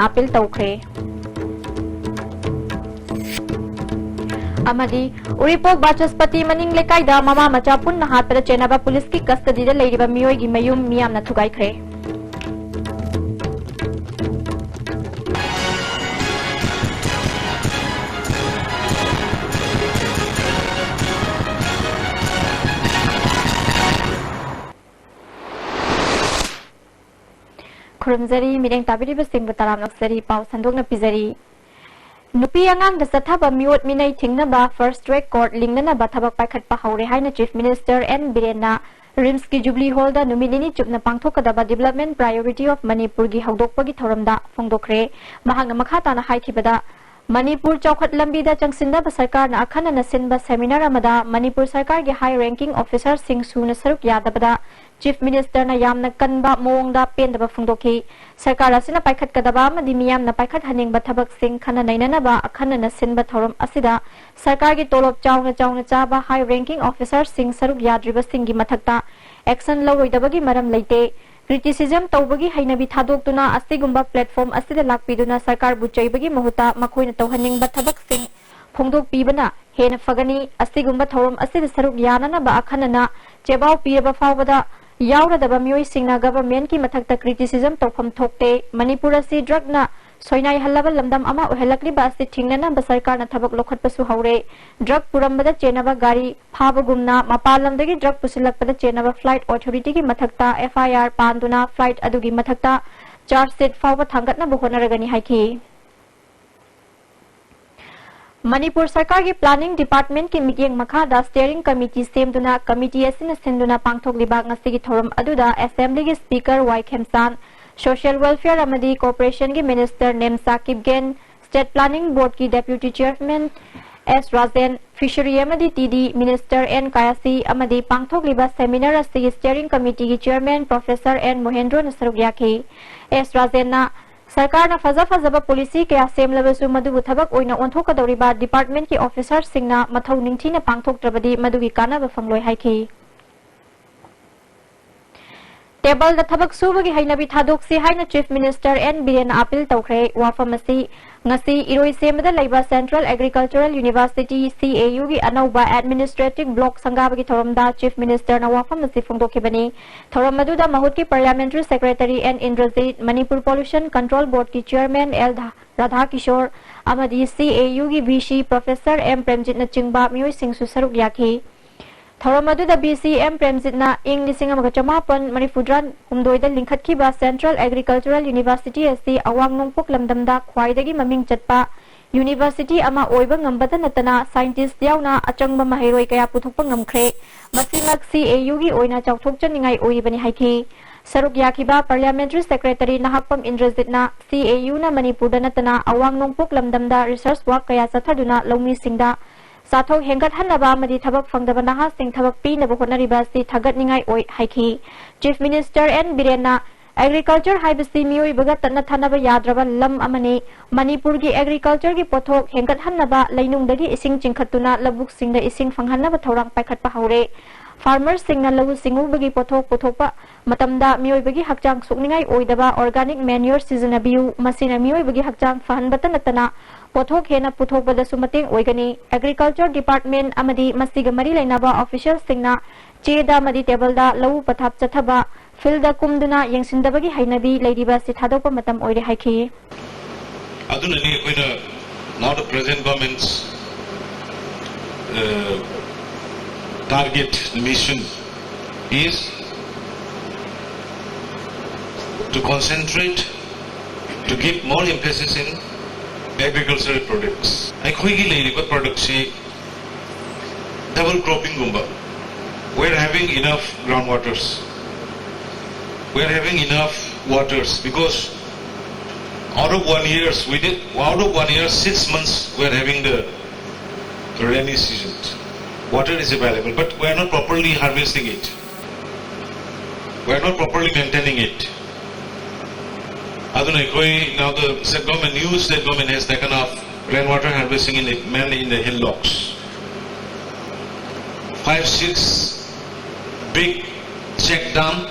appeal tawkhre amadi uripok bachaspati maning lekai da mama macha punna hatpada chenaba police ki custody da leiriba miyoi gi mayum miyam na thugai khre Kurumzari mireng tabiri besing bataram naksari pau sandok na pizari Nupi angang da sathaba miot minay thingnaba first track court lingnana ba thabak paikhat pa haure haina Chief Minister N Birena Rims ki Jubilee Hall da numinini chupna pangthokadaba development priority of Manipur gi haudokpagi thoramda phongdokhre mahangna makha tana haithibada Manipur chawkhat lambi da changsinda ba sarkar na akhana na sinba seminar amada Manipur sarkar gi high ranking officer sing suna saruk yadabada Chief Minister na yamna kanba moongda pendaba phongdokhi sarkar asina paikhat kadaba amadi miyamna paikhat haningba thabak sing khana nainana ba akhana na sinba thoram asida sarkar gi tolop chawna chaba high ranking officer sing saruk yadriba singi mathakta action lawroidabagi maram leite criticism tawbagi hainabi thadokduna asigumba platform asida lakpiduna sarkar bu chaibagi mahuta makhoina tawhaningba thabak sing phongdok pibana hena fagani asigumba thorom asida saruk yanana ba akhanana chebau piraba fawbada yauradaba miyoi singna government ki mathakta criticism tawpham thokte Manipur asi drug na soinai halaba lamdam ama ohelakli ba asi thingnana ba sarkar na thabak lokhatpasu haure drug purambada chenaba gari phabagumna mapalamdagi drug pusilakpada chenaba flight authority ki mathakta FIR panduna flight adugi mathakta charge sheet fawba thangatna bu honaragani haiki Manipur Sarkar ki planning department ki mikyeng makha da steering committee semduna committee asina senduna pangthok libak ngasi gi thoram aduda assembly gi speaker Y Khemsan social welfare amadi corporation ki minister Nem Sakib Gen state planning board ki deputy chairman S Rajan fishery amadi TD minister N Kayasi amadi pangthok liba seminar asi steering committee ki chairman professor N Mohendro Nasarugya S Rajan na सरकार ना फजा policy के सेम लबसु मधुबु थबक ओइना ओंथोकदौरिबा डिपार्टमेंट की ऑफिसर सिंगना मथौ निंगथिना पांगथोकत्रबदी मधुगी कानाबा फंगलोय हाइखि टेबल द थबक सुबगी हैनबी थादोकसी हाइना chief minister N Biren appeal तौखरे वाफमसी ngasi iroi semada laiba central agricultural university CAU gi anauba administrative block sangabagi thoramda chief minister na wafam nasi phongdokhibani thoram maduda mahut ki parliamentary secretary and Indrajit Manipur pollution control board ki chairman L Radha Kishore amadi CAU gi VC professor M Premjit na chingba mioi singsu saruk yakhi thoram maduda BC M Premjit na ing lising amaga chamapan manifudran humdoida lingkhat ba central agricultural university asi awang nongpok lamdamda khwaidagi maming chatpa university ama oiba ngambada natana scientist yauna achangba mahairoi kaya puthokpa ngamkhre masimak CAU gi oina chawthokchaningai oibani haiki saruk yakhiba parliamentary secretary nahakpam Indrajit na CAU na Manipur da natana awang nongpok lamdamda research work kaya sathaduna lawmi singda Sathok hengat hanaba madi thabak fangdaba naha sing thabak pi na bohonariba si thagat ningai oi haiki Chief Minister N Birena agriculture haibasi mioi baga tanna thanaba yadraba lam amani Manipur gi agriculture gi pothok hengat hanaba leinungdagi ising chingkhatuna labuk singda ising fanghanaba thorang paikhat pa haure farmers singna lagu singu bagi pothokpa matamda mioi bagi hakchang sukningai oidaba organic manure siznabiu masina mioi bagi hakchang fahanbata natana pothok hena puthokbada sumating oigani agriculture department amadi masiga mari lainaba officials singna cheda amadi table da lawu pathap chathaba field da kumduna yengsindabagi hainabi leiriba si thadokpa matam oire haiki adunani koina now the present government's target mission is to concentrate to give more emphasis in agricultural products. Aikoigi leiriba products double cropping gumba. We're having enough groundwaters. We're having enough waters because out of 1 year 6 months we're having the rainy season. Water is available, but we're not properly harvesting it. We're not properly maintaining it. Now the state government has taken off rainwater harvesting mainly in the hillocks. 5-6 big check dam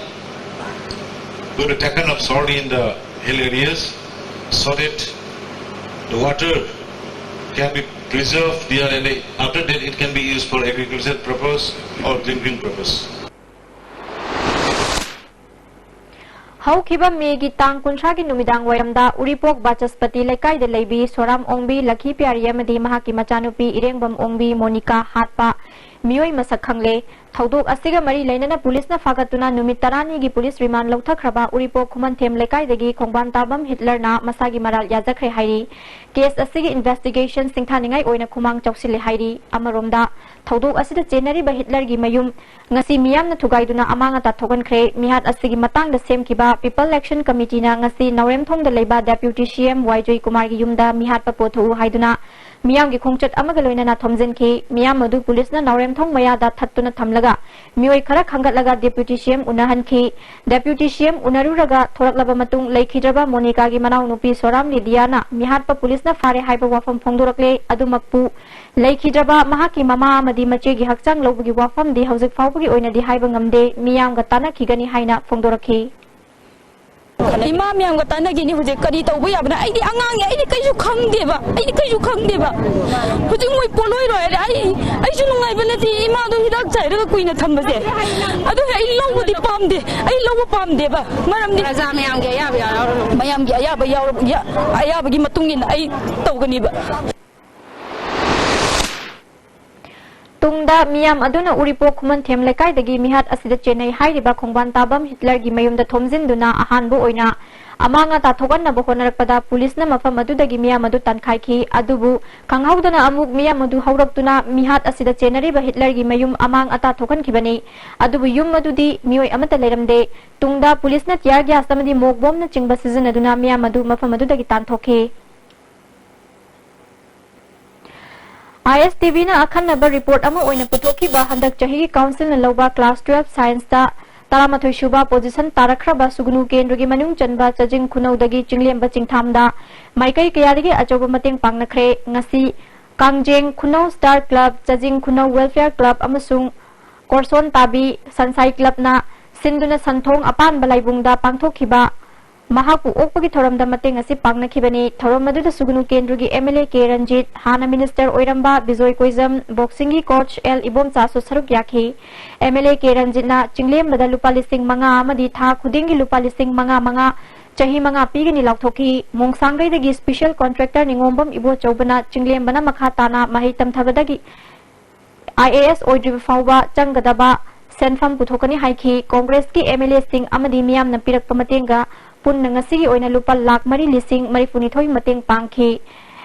would have taken up already in the hill areas. so that the water can be preserved there, and after that it can be used for agricultural purpose or drinking purpose. Haukiba Megi Tang Kunshagi Numidang Wayamda, Uripok Bachaspati Lekai de Lebi, Soram Ongbi, Laki Piariamadi Mahaki Machanupi, Irengbam Ongbi, Monica, Hatpa, Mioi Masakhangle, Tauduk Asiga Mari Lenana Police na Fagatuna Numitarani gi Police Remand Lautakhraba, Uripok Kumantem Lekai degi Kongban Tabam Hitler na Masagi Maral Yazakre Hairi, Case Asigi Investigation Singthaningai Oina Kumang Chauksile Hairi, Amaromda, Tauduk Asida January ba Hitler gi Mayum, Ngasi Miyam na Tugaiduna Amanga Tatogan Kre, Mihat Asigi Matang the same Kiba, People Election Committee na Ngasi Naurem Thong the Leba Deputy CM YJ Kumar gi Yumda Mihat Papotu Haiduna, Miyam gi Khongchat Amagaloina na Thomzen ki, Miyam Madu Police na Naurem Thong Mayada Thattuna Thamlaga, Mioi Khara Khangatlaga Deputy CM Unahan ki, Deputy CM Unaruraga Thoraklaba Matung Leikhidraba Monica gi Manau Nupi Soram Lidiana, Mihat pa Police na Fare Haiba Wafam Phongdorakle, Adumakpu, Leikhidraba Mahaki Mama Amadi Mache gi Hakchang Lobgi Wafam di Hauzik Fawbgi Oina di Haiba Ngamde, Miyam ga Tana Khigani Haina Phongdorakhi. Imam yang kata gini hujai kari tahu boleh apa? Ini angang ya, ini kayu khang dia ba, ini kayu khang dia ba. Hujai mui poloi roh ada, ini sungai benda ti imam tu hidak cai, tu kui nak tambah deh. Aduh, ini lawa di pam deh, ini lawa pam deh ba. Malam ni. Raja mayam gaya ba, mayam gaya ba, ya, ayah bagi matungin, ini tahu gini ba. Tungda Miyam Aduna Uripok Kumantem Lekai dagi Mihat Asida Chennai Hairiba Kongban Tabam Hitler gi Mayumda Thomzin duna Ahanbu Oina Amanga Tathogan na Bohonarakpada Police na Mafam Adudagi Miyam Adu Tankhai Adubu Kanghaudana Amuk Miyam Adu Hauraktuna Mihat Asida Chennai ba Hitler gi Mayum Amang Ata Thogan Kibani Adubu Yum Adudi Mioi Amata Leramde Tungda Police na Tiar Gas Tamadi Mogbom na Chingba Season Aduna Miyam Adu Mafam Adudagi Tanthoke ISTV na akhan number report ama oina putoki ba handak chahi council na loba class 12 science ta taramathoi shuba position tarakhra sugunu kendru gi manung chanba chajing khunau dagi chinglem ba chingthamda maikai kayadagi achoba mateng pangnakhre ngasi kangjeng khunau star club chajing khunau welfare club amasung korson tabi sansai club na sinduna santhong apan balaibungda pangthokhiba Mahapu Okpagi Thoramda Mateng asi Pangnakibani, Thoramadu Sugunu Kendrugi MLA K Ranjit, Hana Minister Oiramba, Bizoy Koizam, Boxingi Coach L Ibom Sasu Saruk Yaki, MLA K Ranjit na Chinglem Bada Lupa Lising Manga Amadi Tha Khudingi Lupa Lising Manga Chahi Manga Pigani Lauthoki, Mongsangai Dagi Special Contractor Ningombam Ibo Chaubana, Chinglem Bana Makhatana, Mahitam Thabadagi, IAS Oidriv Fauba, Changadaba, Senfam Puthokani Haiki, Congress ki MLA Singh Amadi Miam Napirak Pamatenga, Pun nangasi oina lupa lak mari lising mari punithoi mateng pangki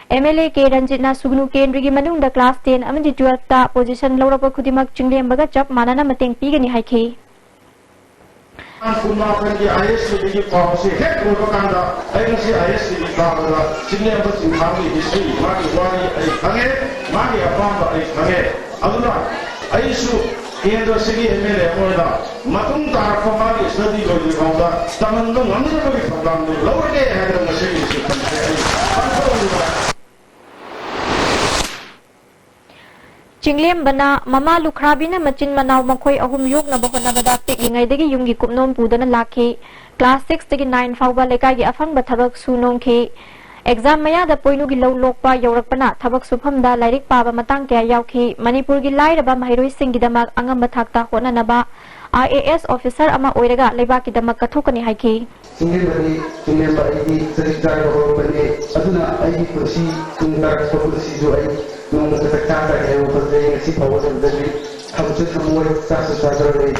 MLA K Ranjit na sugnu kendri gi manung da class 10 amadi 12 ta position lawrapa khudimak chinglem baga chap manana mateng pigani haiki Kunna kanji IS di policy hek propaganda agency IS di bawah chinglem ba singhami history mari wari ai khange mari apamba ai khange aduna aisu Kendra Sigi MLA Moida, Matung Tarapamari study Lodi Honda, Tamandung Andrei Fabandu, Lower Day had a city. Chinglem Bana, Mama Lukrabina Machin Manau Makoi Ahum Yuk Nabahonabada Pikingai Digi Yungi Kupnom Pudana Laki, Class 6 Digi 9 Fauba Lekagi Afang Batabak Sunong Ki. Exam maya da poinu gi low lokpa yorakpana thabak sufam da lairik paba matang kya yauki Manipur gi lairaba mahiroi sing gi damak angam bathakta hona naba IAS officer ama oiraga leiba ki damak kathokani haiki Single ba ai sarikar ho bane aduna ai kursi tungtar kursi jo ai nong sa takta ai ho bane si pawo da dali hamse thamoi sa sa sa re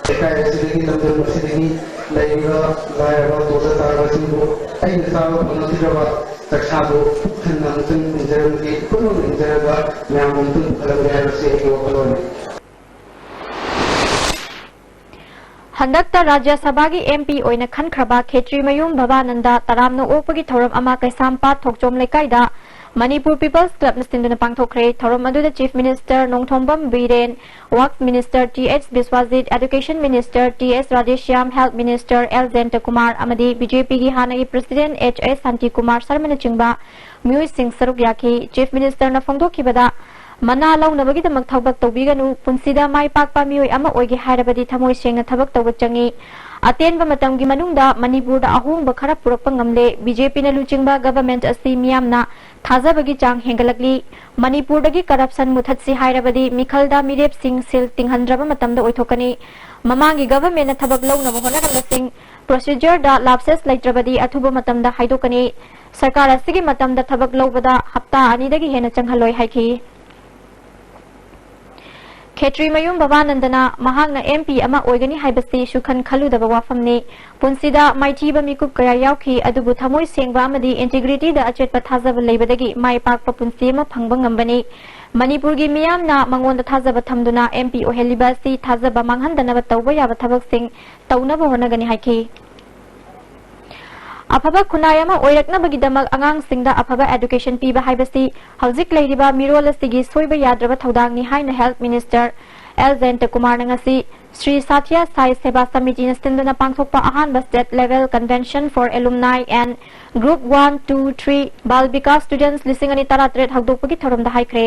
kai sidini namber sidini laiba laiba to da tarwa singo ai sawa panosi jaba taksado pukhan namtun injaram ki kono injaraba namtun kalagaya se ai wakalone Handakta Rajya Sabha gi MP oina khankraba Khetri Mayum Bhavananda Taramno Opagi Thoram ama Kaisampa Thokchom Lekaida Manipur People's Club Nastinduna Pangthokre Thoram adu Chief Minister Nongthombam Biren Works Minister TH Biswajit Education Minister TS Radeshyam Health Minister L Zenta Kumar amadi BJP gi hanagi President HS Santi Kumar Sarmana chingba Mui Singh Saruk Yaki Chief Minister na Phongdokhibada Mana launabagi damak thabak tawbiganu punsida mai pakpa mioi ama oigi hairabadi thamoi sengna thabak tawba changi अतेनबा मतमगी मनुंगदा मणिपुरदा अहोंगबा खरा पुरकपा ngamle BJP na luchingba government asi miyamna थाजाबगी चांग हेंगलकली मणिपुरदगी corruption मुथत्सी हाइरबदी मिखलदा मिरेप Singh सिल तिंगहनद्रबा मतमदा ओइथोकनी ममांगी government ना थबक लौनबा होनारंगसिंग procedure दा लाप्सेस लैत्रबदी अथुबा मतमदा हाइदोकनी सरकार असिगी मतमदा थबक लौबदा हप्ता अनिदगी हेना चंगहलोय हाइखी खेत्री Mayum बाबानंदना महांगना MP अमा ओइगनी हाइबसी सुखन खलुदबा वाफमने पुंसीदा माइथीबा मिकुप कया यावखी अदुबु थमोय सेंगबा अमदी integrity दा अचेतपा थाजबा लेबदगी माय पाकपा पुंसी अमा फंगबा ngambani मणिपुर की मियामना मंगोंदा थाजबा थमदुना MP ओहेलिबासी थाजबा मांगहनदनबा तौबा याबा थबकसिंग तौनबा होनगनी हाइखी अफबा खुनायमा ओइरकनबगिदमक आंगांसिंगदा अफबा एजुकेशन पीबा हाइबसी हौजिक लैरिबा मिरोल असिगी सोइबा याद्रबा थौदांगनी हाइना health minister L Jayant Kumar नंगसी श्री साथिया साई सेवा समिति नस्तिंदना पांगथोकपा अहानबा state level convention for alumni and group 1, 2, 3 Bal Vikas students लिसिंगनी तरातरेट हगदोकपगी थौरमदा हाइख्रे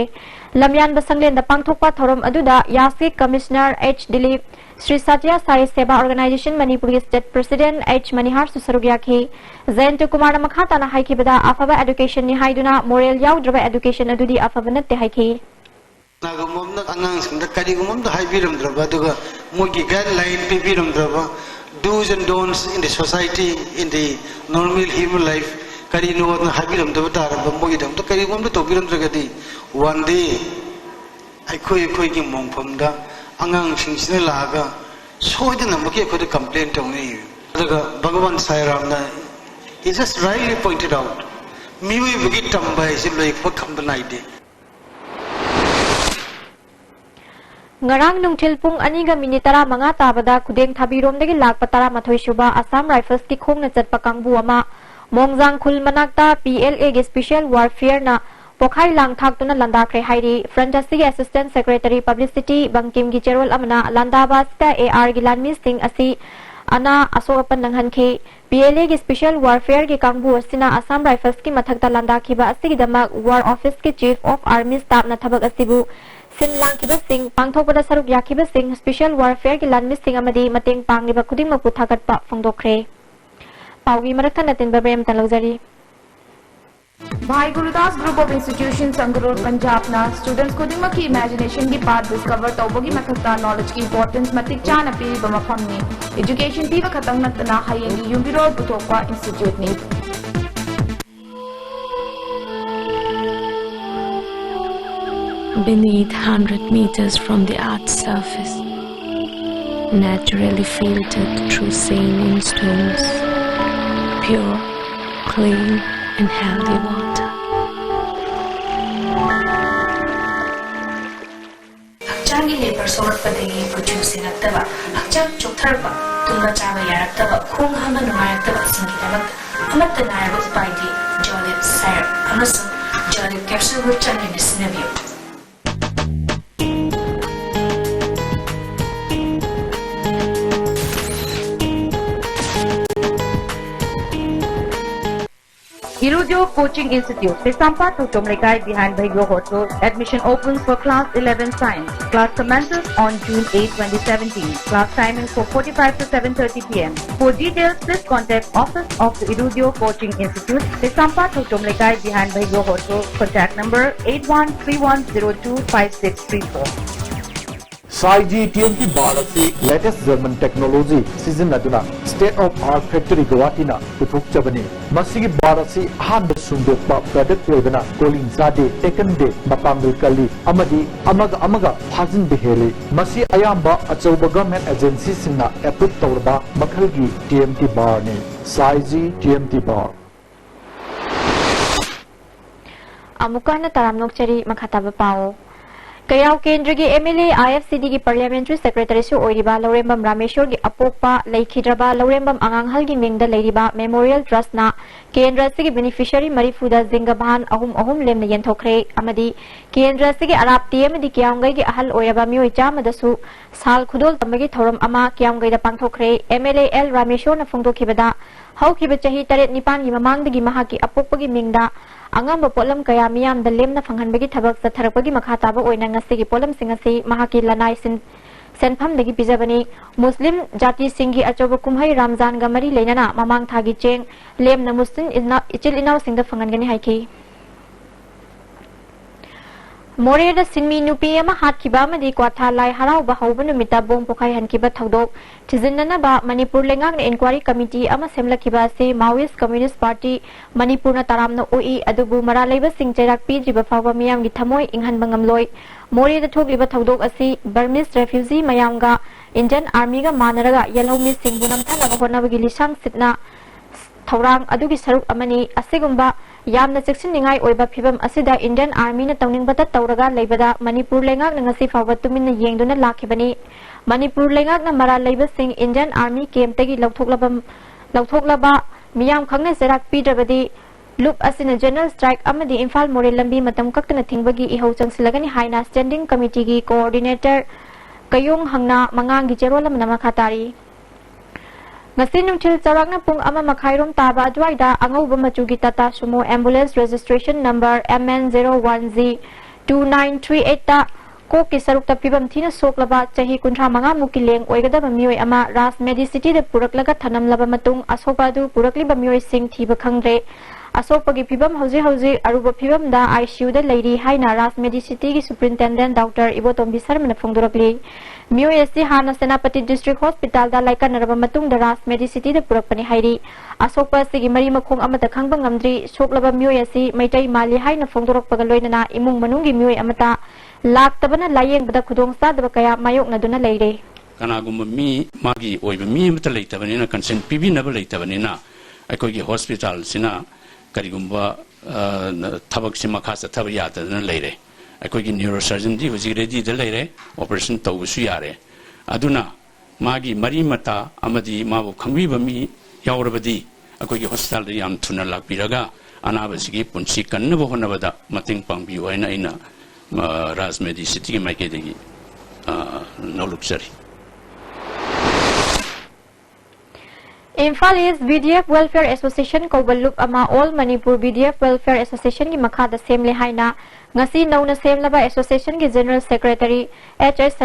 लमयानबा संगलेनदा पांगथोकपा थौरम अदुदा यासी commissioner H Dilip Shri Sathya Sai Seva organisation Manipur की स्टेट प्रेसिडेंट H मनिहार सुसरुग्याखी जयंत कुमार मखाताना हाइखिबदा अफबा एजुकेशन नि हाइदुना मोरल याउद्रबा एजुकेशन अदुदी अफबा नत्ते हाइखी नागममना अंगांसिंगदा करिगुममदा हाइबिरमद्रबा दुगा मोगी guideline पिबिरमद्रबा do's and don'ts in the society in the normal human life karino na habiramdaba taraba mogi damda karigumda tobiramdragadi one day ai khoi gi mongphamda angang singsina laga soidana maki ko complaint tawni daga bhagavan sairam na he just rightly pointed out miwi bugi tambai is like for combined ngarang nungthil pung aniga minute 15 tabada khudeng thabiromdagi lakpa 13 suba Assam Rifles ki khongna chatpa kangbu ama mongjang khul manakta PLA ge special warfare na pokhai lang thaktuna landakre hairi Frantasi assistant secretary publicity bangkim gi cherol amna landabas ta AR gi lanmi sing asi ana asopan nanghanke PLA ge special warfare ge kangbu asina Assam Rifles ki mathakta landakhiba asigi damak war office ki chief of army staff na thabak asibu sin langkiba sing pangthokpada saruk yakiba sing special warfare ki lanmi sing amadi mateng pangliba khuding mapu thagatpa phongdokre paugi marakha natin babrem talogzari Bhai Gurdas group of institution Sangrur Punjab ना students को दिमा की imagination की part discover तौबगी मथक्ता knowledge की importance मतिक चाना पीरी बमफमनी एजुकेशन पीवा खतंग नतना हायंगी युबिरो बुतोपा इंस्टीट्यूट नी Beneath 100 meters from the Earth's surface, naturally filtered through saline stones, pure, clean and healthy water. Hakchangi labor sort padagi producing attaba hakchang choktarba tumba chaba yaraktaba khung hama numayaktaba singi damak amatta naiba upaidi jolib syrup amasung jolib capsule with changi sinabiyo Irudio Coaching Institute, Pesampa to Tomlekai behind Bahigyo Hotel. Admission opens for Class 11 Science. Class commences on June 8, 2017. Class timing for 45 to 7:30 p.m. For details, please contact Office of the Irudio Coaching Institute, Pesampa to Tomlekai behind Bahigyo Hotel. Contact number 8131025634. साइजी TMT Bharat से latest German technology सीजन अदुना state of art factory गुवाहाटीना पुथोकचबनी मसिगी भारत से अहानब सुंदोकपा प्रोडक्ट ओइबना कोलिंग जादे टेकन दे मपांगल कली अमदी अमगा फाजिन बेहेले मसी अयाम्बा अचौब गवर्नमेंट एजेंसी सिंना एप्रूव तौरबा मखलगी टीएमटी बार ने साइजी टीएमटी बार अमुकाना तारामनोकचरी मखाताब पाओ कयाव केंद्र की MLA IFCD की पार्लियामेंट्री सेक्रेटरी से ओइरिबा लौरेंबम रामेश्वर की अपोकपा लैखिद्रबा लौरेंबम आंगांगहल की मिंगदा लेरिबा मेमोरियल ट्रस्ट ना केंद्र से बेनिफिशियरी मरीफुदा जिंगबान अहुम लेमना यंथोखरे अमदी केंद्र से अराब टीएमदी कियांगई की अहल ओयबा मियोय चामदसु साल खुदोल तमगी थौरम अमा कियांगईदा पांगथोखरे MLA L रामेश्वर ना फोंदोखिबदा हौखिबा चही 3-9 की ममांगदगी महाकी अपोकपगी मिंगदा अंगम पोलम कया मियाम द लेमना फंगहनबगी थबक चथरपगी मखाताब ओइना ngasi पोलम सिंगसी महाकी लनाई सिन सेनफमदगी पिजबनी मुस्लिम जाति सिंगी अचौब कुमहै रमजान गा मरी लेना ममांग थागी चेंग लेमना मुस्लिम इचिल इनाव सिंग फंगनगनी हाइकी मोरेदा सिनमी नुपी अमा हातखिबा अमदी क्वाथा लाई हराउबा हौबा नुमिता बोंग पोखाई हनखिबा थौदोक थिजिननबा मणिपुर लेंगांग इंक्वायरी कमिटी अमा सेमलखिबा से माओइस्ट कम्युनिस्ट पार्टी मणिपुर तारामना ओई अदुबु मरा लेबा सिंग चैराक पीद्रिबा फावबा मियामगी थमोय इंहनबा ngamloi मोरेदा थोकलिबा थौदोक असि बर्मिस रेफ्यूजी मयामगा इंडियन आर्मी गा मानरगा यलहौमी सिंगबु नमथानबा होनाबगी लिसांग सिटना थौरांग अदुगी सरुक अमनी असिगुंबा यामना चेक्सिनिंगाई ओइबा फिबम असिदा इंडियन आर्मी न तौनिंगबता तौरगा लेबदा मणिपुर लेंगाक न ngasi फावबा तुमिन येंगदुना लाखिबनी मणिपुर लेंगाक न मरा लेबा सिंग इंडियन आर्मी केम्पतगी लौथोकलबा मियाम खंगने सेराक पीद्रबदी लुप असिना जनरल स्ट्राइक अमदी इंफाल मोरे लंबी मतम कक्तना थिंगबगी इहौ चंगसिलगनी हाइना स्टैंडिंग कमिटी की coordinator कयोंग हंगना मंगांगी जेरोलम नमखातारी ngasi nungthil charakna pung ama makhairom taba adwaida angauba machugi tata sumo ambulance registration number MN01Z 2938 ta ko ki sarukta pibam thina soklaba chahi kunthra manga muki leng oigadaba mioi ama ras medicity de puraklaga thanamlaba matung asopa du purakliba mioi sing thiba khangre asopagi pibam hauji aruba pibam da ICU da leiri haina ras medicity gi superintendent Dr. Ibotom Bisarmana phongdorakli मियोय असि हाना सेनापति district hospital दा लाइकनरबा मतुंग दा रास मेडिसिटी दा पुरकपनि हाइरी असोकपा सिगी मरी मखोंग अमता खंगबा ngamdri सोकलबा मियोय असि मैतै माली हाइना फोंदोरकपगा लोइनना इमुंग मनुंगी मियोय अमता लाक्तबना लायेंगबदा खुदोंग सादबा कया मायोकनदुना लेरे कनागुम मी मागी ओइबा मी अमता लेतबनिना कंसेंट पिबिनबा लेतबनिना अखोगी हॉस्पिटल सिना करिगुंबा थबक सिमा खासा थब यादना लेरे अखोगी न्यूरोसर्जन दी हुजी रेडी द लेरे ऑपरेशन तौबसु यारे अदुना मागी मरी मता अमदी माबु खंगबिबा मी यावरबदी अखोगी हॉस्पिटल याम थुना लाकबिरगा अनाबसिगी पुंसी कन्नबो होनबदा मतिंग पांगबि होइना इना राज मेडिसिटी की माइकेदगी नौलुक्सरी Imphal is BDF Welfare Association Kobalup ama All Manipur BDF Welfare Association ki makhada semle haina ngasi nauna semlaba association ki general secretary SH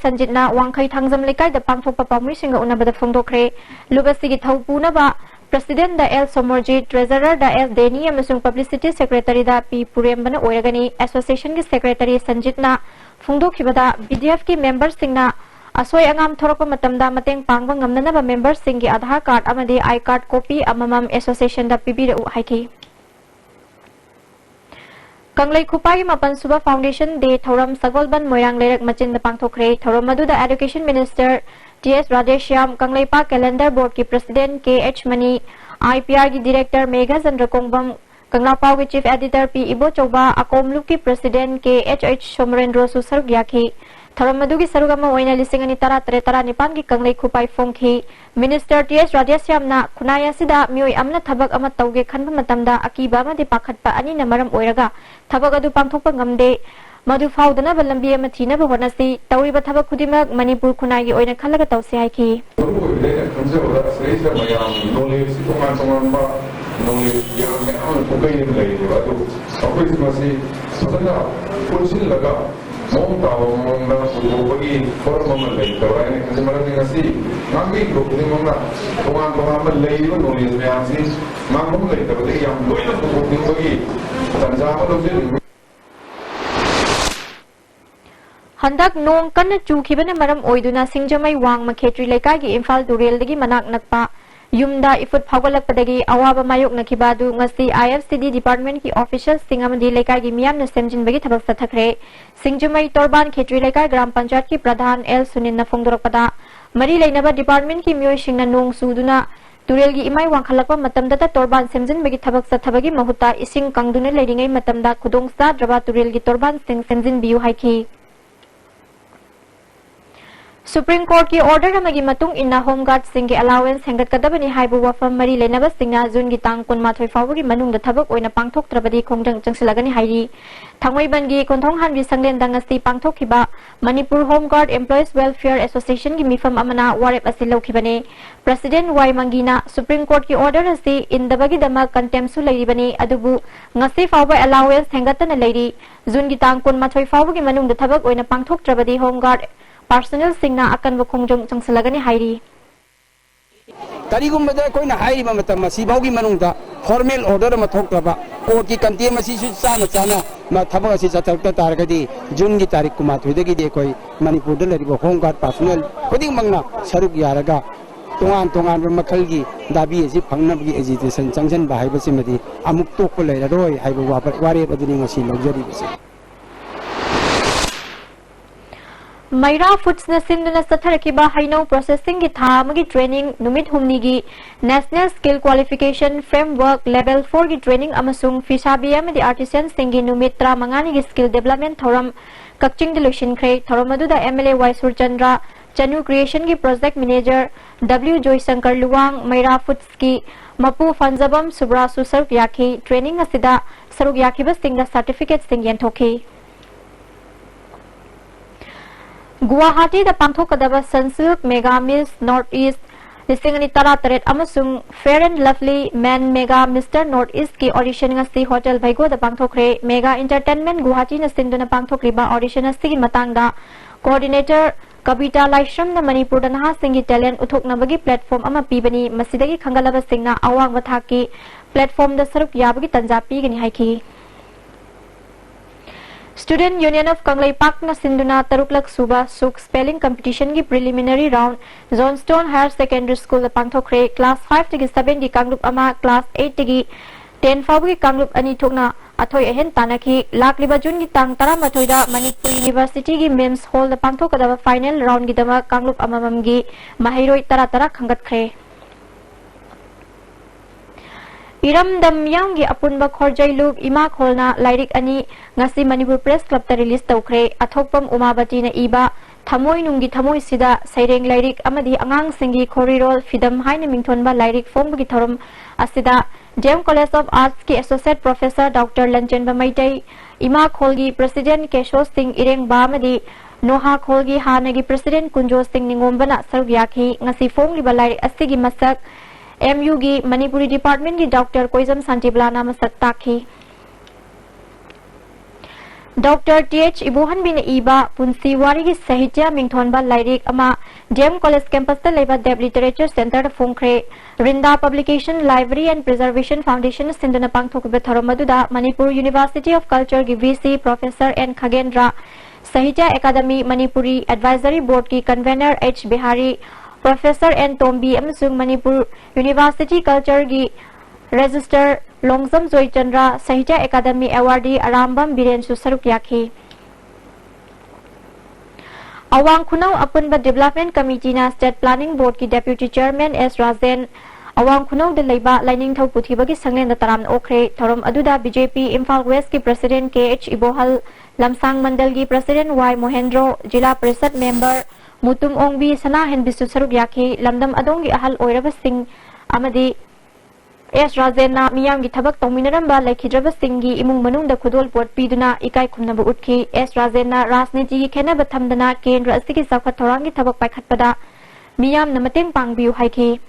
Sanjit na wangkhai thangjam lekai da pangthokpa pamri singa unabada phongdokre lubasi ki thaupu na ba president da L Somorjit treasurer da S Deni amasung publicity secretary da P Purembana oiragani association ki secretary Sanjit na phongdokhibada BDF ki members singna असोय अंगाम थोरको मतमदा मतेंग पांगबा ngamnanaba members singi Aadhaar card amadi I card copy amamam association da pibira haiki Kanglai Khupai Mapan Suba Foundation Day Thoram Sagolban Moirang Lerak Machin da pangthokre thoram madu da education minister TS Radeshyam Kanglai Pa calendar board ki president KH Mani IPR ki director Megha Chandra Kongbam Kangla Pau ki chief editor P Ibo Chauba Akomlu ki president KH Somrendro Susar Gyaki thoram madu ki sarugama oina lisingani tara nipan ki Kanglai Khupai Fongki minister TS Radeshyam na khunaya sida mioi amna thabak ama tauge khanba matamda akiba ma de pakhatpa ani na maram oiraga thabak adu pangthokpa ngamde madu faudana balambi ama thina ba honasi tauriba thabak khudimak manipur khunagi oina khalaga tawse haiki mong tao mong na bagi forma malay tawa ini kasi maraming kasi mami group ni mong na tungan malay yun nulis may asi mong malay tawa di yang doy na group ni bagi tansa ko lo din Handak nong kanna chukhiba na maram oiduna singjamai wang makhetri lekai gi Imphal Durel dagi manak nakpa yumda ifut phawgalakpadagi awaba mayok nakhibadu ngasi IFCD department ki officials singamadi lekai gi miyam na semjinbagi thabak sathakre singjamai torban khetri lekai gram panchayat ki pradhan L Sunin na phongdorakpada mari leinaba department ki miyoi singna nong suduna Turel gi imai wangkhalakpa matamda ta torban semjinbagi thabak sathabagi mahuta ising kangduna leiringai matamda khudongsa draba Turel gi torban sing semjin biu haiki Supreme Court की order amagi matung inna home guard sing ki allowance hengat kadabani haibu wafam mari leinaba singna jun gi tang kun mathoi fawgi manung da thabak oina pangthok trabadi khongjang changsilagani hairi thangoi bangi konthong han bi sanglen dangasi pangthok khiba Manipur Home Guard Employees Welfare Association gi mifam amana warep asil lokhibane President Y Mangina Supreme Court ki order asi indabagi dama contempt su leiribani adubu ngasi fawba allowance hengatana leiri jun gi tang kun mathoi fawgi manung da thabak oina pangthok trabadi home guard personnel singna akan ba khongjong changsalagani hairi करीगुम्बदा कोइना हाइबा मतम सिबाउगी मनुंगदा formal order म थोक्तबा court की contempt मसी सु चाना चाना म थबक असि चथरता तारगदी जून की तारीख कुमा थुदगी दे कोई मणिपुर द लरिबो होम गार्ड पर्सनल खुदिंग मंगना सरुक यारगा तोंगान तोंगान मखलगी दाबी असि फंगनबगी एजिटेशन चंगजन बाहाइबसिमदी अमुक तोक लेररोय हाइबो वारे बदनी ngasi लग्जरी बसे Maira Foods na sinduna satharakiba haino processing gi thamagi training numit humni gi National Skill Qualification Framework Level 4 gi training amasung Fishabi amadi artisan singi numit 35 gi skill development thoram Kakching Delusion Kre thoram aduda MLA Waisur Chandra Chanu Creation gi project manager W Joy Shankar Luwang Maira Foods ki Mapu Fanjabam Subrasu Saruk Yaki training asida Saruk Yaki ba singda certificate singyan thoki Guwahati da pangthokadaba Sunsilk Mega Miss Northeast Lisingani Tara Taret amasung Fair and Lovely Man Mega Mr Northeast ki audition ngasi Hotel Baigo da pangthokre Mega Entertainment Guwahati na sinduna pangthokriba audition asigi matangda coordinator Kabita Laishram na Manipur da naha singi talent uthoknabagi platform ama pibani masidagi khangalaba singna awang wathaki platform da saruk yabagi tanja pigani haiki Student Union of Kanglai Park na sinduna taruklak suba suk spelling competition gi preliminary round Johnstone Higher Secondary School da pangthokre class 5 tigi 7 gi kanglup ama class 8 tigi 10 faw gi kanglup ani thokna athoi ahen tanaki lakliba jun gi tang tara mathoi da Manipur University gi Mims Hall da pangthokadaba final round gi dama kanglup amamam gi mahairoi tara tara khangatkhre Iram dam yang gi apunba khorjai luk ima kholna lairik ani ngasi Manipur Press Club ta release tawkhre athokpam Umabati na iba thamoi nungi thamoi sida saireng lairik amadi angang singi khorirol fidam haina mingthonba lairik form gi thorum asida Jem College of Arts ki Associate Professor Dr. Lanchen Bamaitai ima kholgi President Kesho Singh Ireng Bamadi Noha kholgi hanagi President Kunjo Singh Ningombana sargyakhi ngasi form li balai asigi masak MU gi Manipuri Department gi Dr. Koizam Santiblana masak takhi Dr. T.H. Ibuhan bin Iba Punsi Wari gi Sahitya Mingthonba Lairik ama Jem College campus ta leba Deb Literature Center da Fungkre Rinda Publication Library and Preservation Foundation sinduna pangthokbe thoromaduda Manipur University of Culture gi VC Professor N Khagendra Sahitya Academy Manipuri Advisory Board ki Convener H Bihari Professor N Tombi amasung Manipur University Culture gi Register Longsam Joy Chandra Sahitya Academy Awardee Arambam Biren Susaruk Yakhi Awang Khunau Apunba Development Committee na State Planning Board ki Deputy Chairman S Razen Awang Khunau de Leiba Lining Thau Puthiba ki Sanglen da Taram Okre Thorom Aduda BJP Imphal West ki President KH Ibohal Lamsang Mandal ki President Y Mohendro Jila Parishad Member Mutum Ongbi Sana Hen Bisu Saruk Yakhi Lamdam Adongi Ahal Oiraba Singh Amadi S Razen na miyam gi thabak tawminaramba laikhidraba singgi imung manung da khudol pot piduna ikai khumnaba utki S Razen na rajniti gi khenaba thamdana kendra asigi sakhat thorangi thabak paikhatpada miyam na mateng pangbiu haiki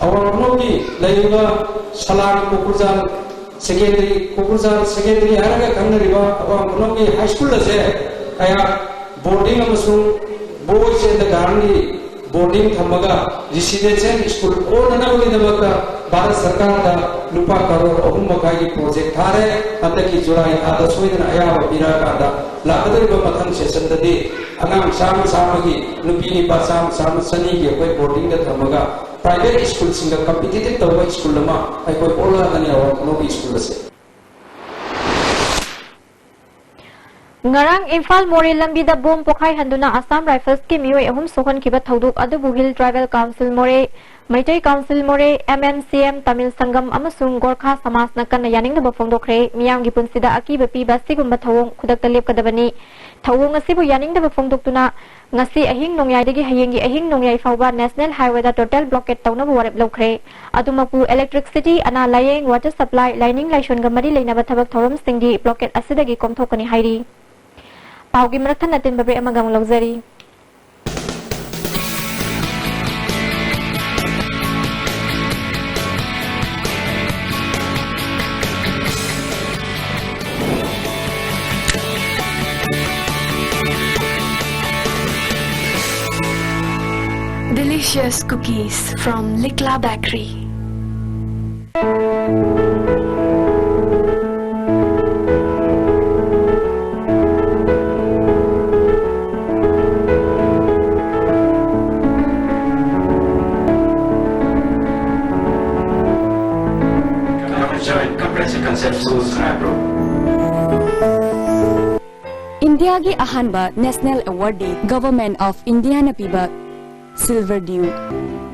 awanogi laiba salar kokurjal secondary haraga kanariba awanogi high school la se aya boarding amasung boys and the garni boarding thamaga residential school or nanabagi dabaka Bharat Sarkar da lupa crore ahum makai project thare ataki July ada soidana ayaba piraka da lakadariba mathang session da de angang samagi nupi ni ba sam sani ge koi boarding da thamaga private school singa competitive tawa school lama ai koi ola dani awa no school se Ngarang Imphal Mori lambi da bom pokhai handuna Assam Rifles ki mioi ahum sohon kiba thoduk adubu Hill Tribal Council More Maitai Council More MMCM Tamil Sangam amasung Gorkha Samas na kan yaning da bafongdokre miyam gi punsida akiba pi basigumba thawong khudak talep kadabani thawong asibu yaning da bafongdoktuna ngasi ahing nongyai dagi hayengi ahing nongyai fawba National Highway da total blockade tawna warep lokre adumapu electricity ana layeng water supply lining laishon gamari leina bathabak thorom singdi blockade asidagi komthokani hairi Paugi merathan natin babre amagang luxury. delicious cookies from Likla Bakery. India की अहानबा National Award Day Government of India na piba Silver Dew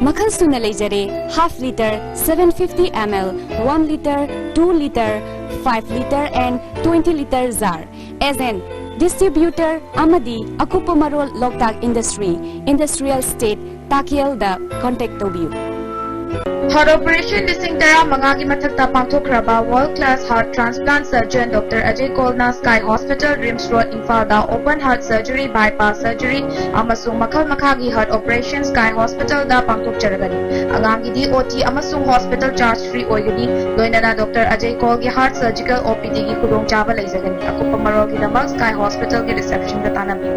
मखल soon लेजरे half liter 750 ml 1 liter 2 liter 5 liter and 20 liter jar as an distributor amadi akupa marol Loktak Industry Industrial State Takiel da contact tobiu Heart operation listing tara mangagi mathakta pangtokraba world class heart transplant surgeon Dr. Ajay Kolna Sky Hospital Rims Road Imphal da open heart surgery bypass surgery amasung makhal makhagi heart operation Sky Hospital da pangtokjaragani angangi di OT amasung hospital charge free oigani loinana Dr. Ajay Kol gi heart surgical OPD gi khudong chaba leijagani akupa marol gi damak Sky Hospital gi reception da tanabi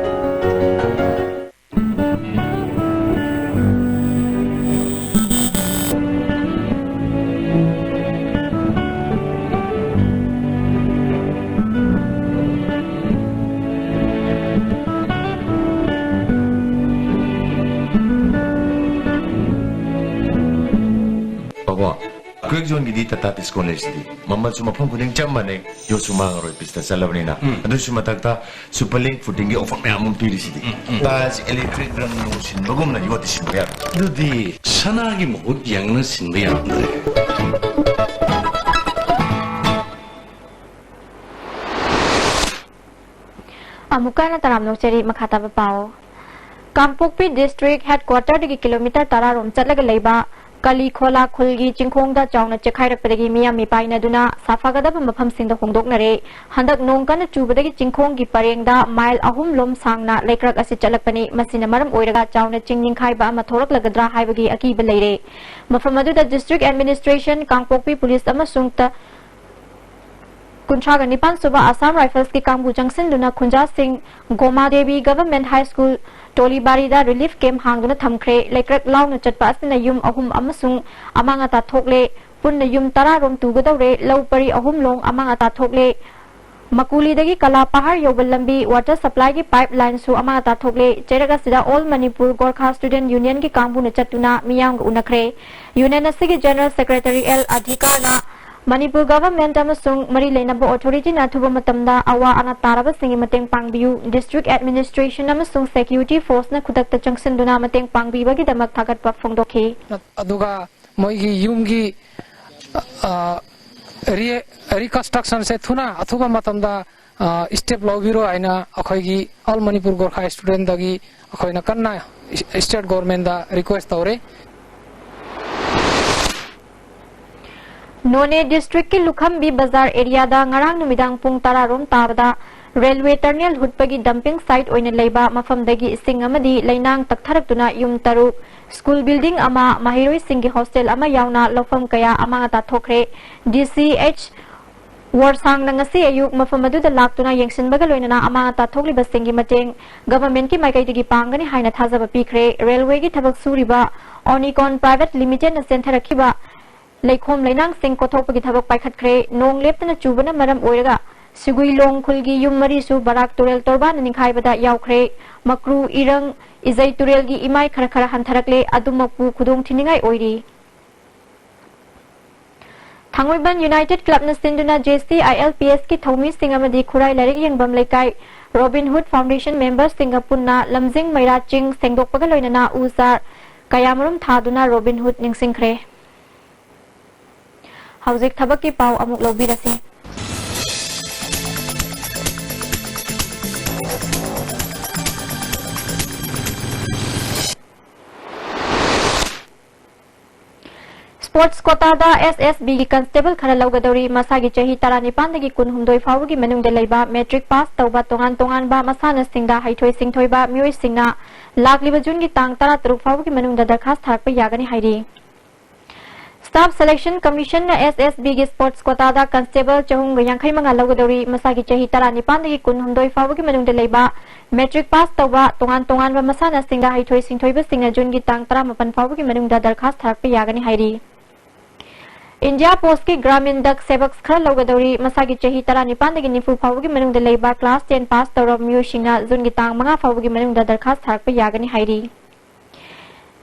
Quick zone gidi tatapis college di. Mama cuma pun kuning jam mana yo cuma ngaroi pista salah ni na. Ado cuma takta superlink footing ge ofak me amun piri sidi. Bas electric drum no sin bagum na yo disin bayar. Dudi sana gi mo yang na sin bayar. Amukana taram no ceri makata bapao. Kampukpi district headquarter di kilometer tararom chatlaga leiba Kali Khola Khulgi Chingkhongda Chawna Chekhairakpadagi Miyami Painaduna Safagadaba Mafamsingda Hongdoknare Handak Nongkana Chubadagi Chingkhonggi Parengda Mile Ahum Lom Sangna Lekrak Asi Chalakpani Masina Maram Oiraga Chawna Chingningkhaiba ama Thoraklagadra Haibagi Akiba Leire Mafamadu District Administration Kangpokpi Police amasung Kuntraga Nipan Suba Assam Rifles ki Kambu Junction Duna Kunja Singh Goma Devi Government High School Tolibari da relief camp hangduna thamkre lekrak launa chatpa asina yum ahum amasung amanga ta thokle punna yum tara rom tugadawre lawpari ahum long amanga ta thokle makuli dagi kala pahar yobal lambi water supply ki pipeline su amanga ta thokle cheraga sida all Manipur Gorkha Student Union ki kambu na chatuna miyang unakre union asigi general secretary L Adhikarna Manipur government amasung mari leinaba authority na thuba matamda awa ana taraba singi mateng pangbiu district administration amasung security force na khudakta junction duna mateng pangbi bagi damak thagat pa phongdokhi aduga moigi yumgi reconstruction se thuna athuba matamda step lobiro aina akhoigi all Manipur Gorkha student dagi akhoina kanna state government da request tawre None district ki Lukhambi Bazar area da ngarang numidang pung tararom tabada railway tunnel hutpagi dumping site oina leiba mafamdagi ising amadi leinang taktharaktuna yum taruk school building ama mahiroi singi hostel ama yauna lofam kaya amanga ta thokre DCH warsang nangasi ayuk mafamadu da laktuna yengsinbaga loinana amanga ta thokli basingi mateng government ki maikai digi pangani haina thajaba pikre railway ki thabak suriba Onicon private limited na center rakhiba Leikhom Leinang Sing Kothopagi Thabak Paikhatkre Nong Leptana Chubana Maram Oiraga Sugui Long Khulgi Yum Marisu Barak Turel Torban Ningkhaibada Yaukre Makru Irang Izai Turelgi Imai Kharakhara Hantarakle Adumakpu Khudong Thiningai Oiri Thangwiban United Club na Sinduna JC ILPS ki Thomi Singamadi Khurai Larik Yengbam Lekai Robin Hood Foundation members Singapunna Lamjing Mairaching Sengdokpaga Loinana Uzar Kayamarum Thaduna Robin Hood Ningsingkhre Hauzik thabak ki pau amuk lobirasi Sports quota da SSB ki constable khara laugadori masagi chahi tarani pandagi kunhumdoi fawgi manungda leiba metric pass tauba tongan tongan ba masana singda haithoi singthoi ba mioi singna lakliba jun ki tang tara truk fawgi manungda darkhas thakpa yagani hairi Staff Selection Commission SSB gi Sports Quota da Constable Chahung Yankai Manga Logadori Masagi Chahi Tara Nipandi Kun Humdoi Fawagi Manung de Leba Metric Pass Tawa Tongan Tongan wa Masana Singa Haitoi Singthoi ba Singa Jun gi Tang Tara Mapan Fawagi Manung da Darkhas Tharakpe Yagani Hairi India Post ki Gramin Dak Sevaks Khara Logadori Masagi Chahi Tara Nipandi Nifu Fawagi Manung de Leba Class 10 Pass Tawra Myu Shingna Jun gi Tang Manga Fawagi Manung da Darkhas Tharakpe Yagani Hairi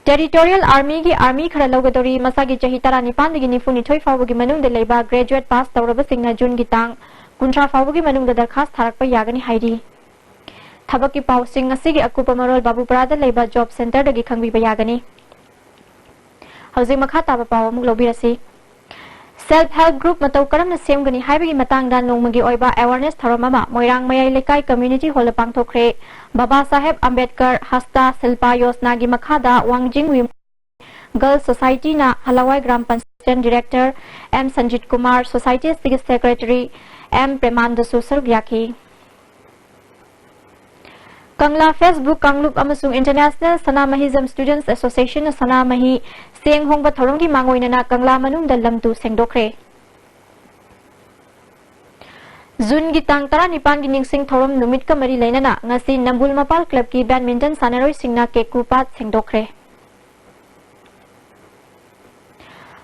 Territorial Army ki Army khara logadori masagi chahi tara nipan gi nifu ni thoi fawu gi manung de leba graduate pass tawraba singna June gi tang kuntra fawu gi manung da darkhas tharakpa yagani hairi thabak ki paw sing asigi akupa marol babu parada leba job center dagi khangbi ba yagani hauji makha taba paw muk lobirasi Self help group matau karamna semgani haibagi matangda nongmagi oiba awareness tharamama moirang mayai lekai community hall pangthokre Baba Saheb Ambedkar Hasta Silpa Yosna gi makhada Wangjing Women Girls Society na Halawai Gram Panchayat Director M Sanjit Kumar Society Secretary M Premanda Susar Gyaki Kangla Facebook Kanglup amasung International Sanamahizam Students Association Sanamahi Seng Hongba Thoronggi Mangoinana Kangla Manung da Lamtu Sengdokre Jun gi tang tara nipan gi ningsing thorom numit ka mari leinana ngasi Nambul Mapal Club ki badminton sanaroi singna ke kupat sengdokre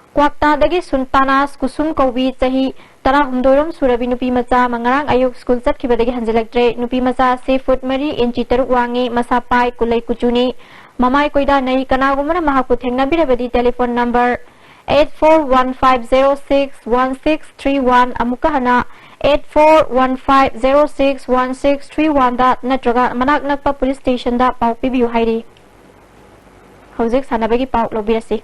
Kwakta dagi Suntanas Kusum Kowi chahi tara humdorom surabi nupi macha mangarang ayuk school chat khibadagi hanjilaktre nupi macha 6 foot mari inchi taruk wangi masa pai kulai kuchuni mamai koida nei kana gumana mahaku thengna birabadi telephone number 8415061631 amuka hana 8415061631 da natraga manak nakpa police station da pau pibiu hairi hojik sanabagi pau lobirasi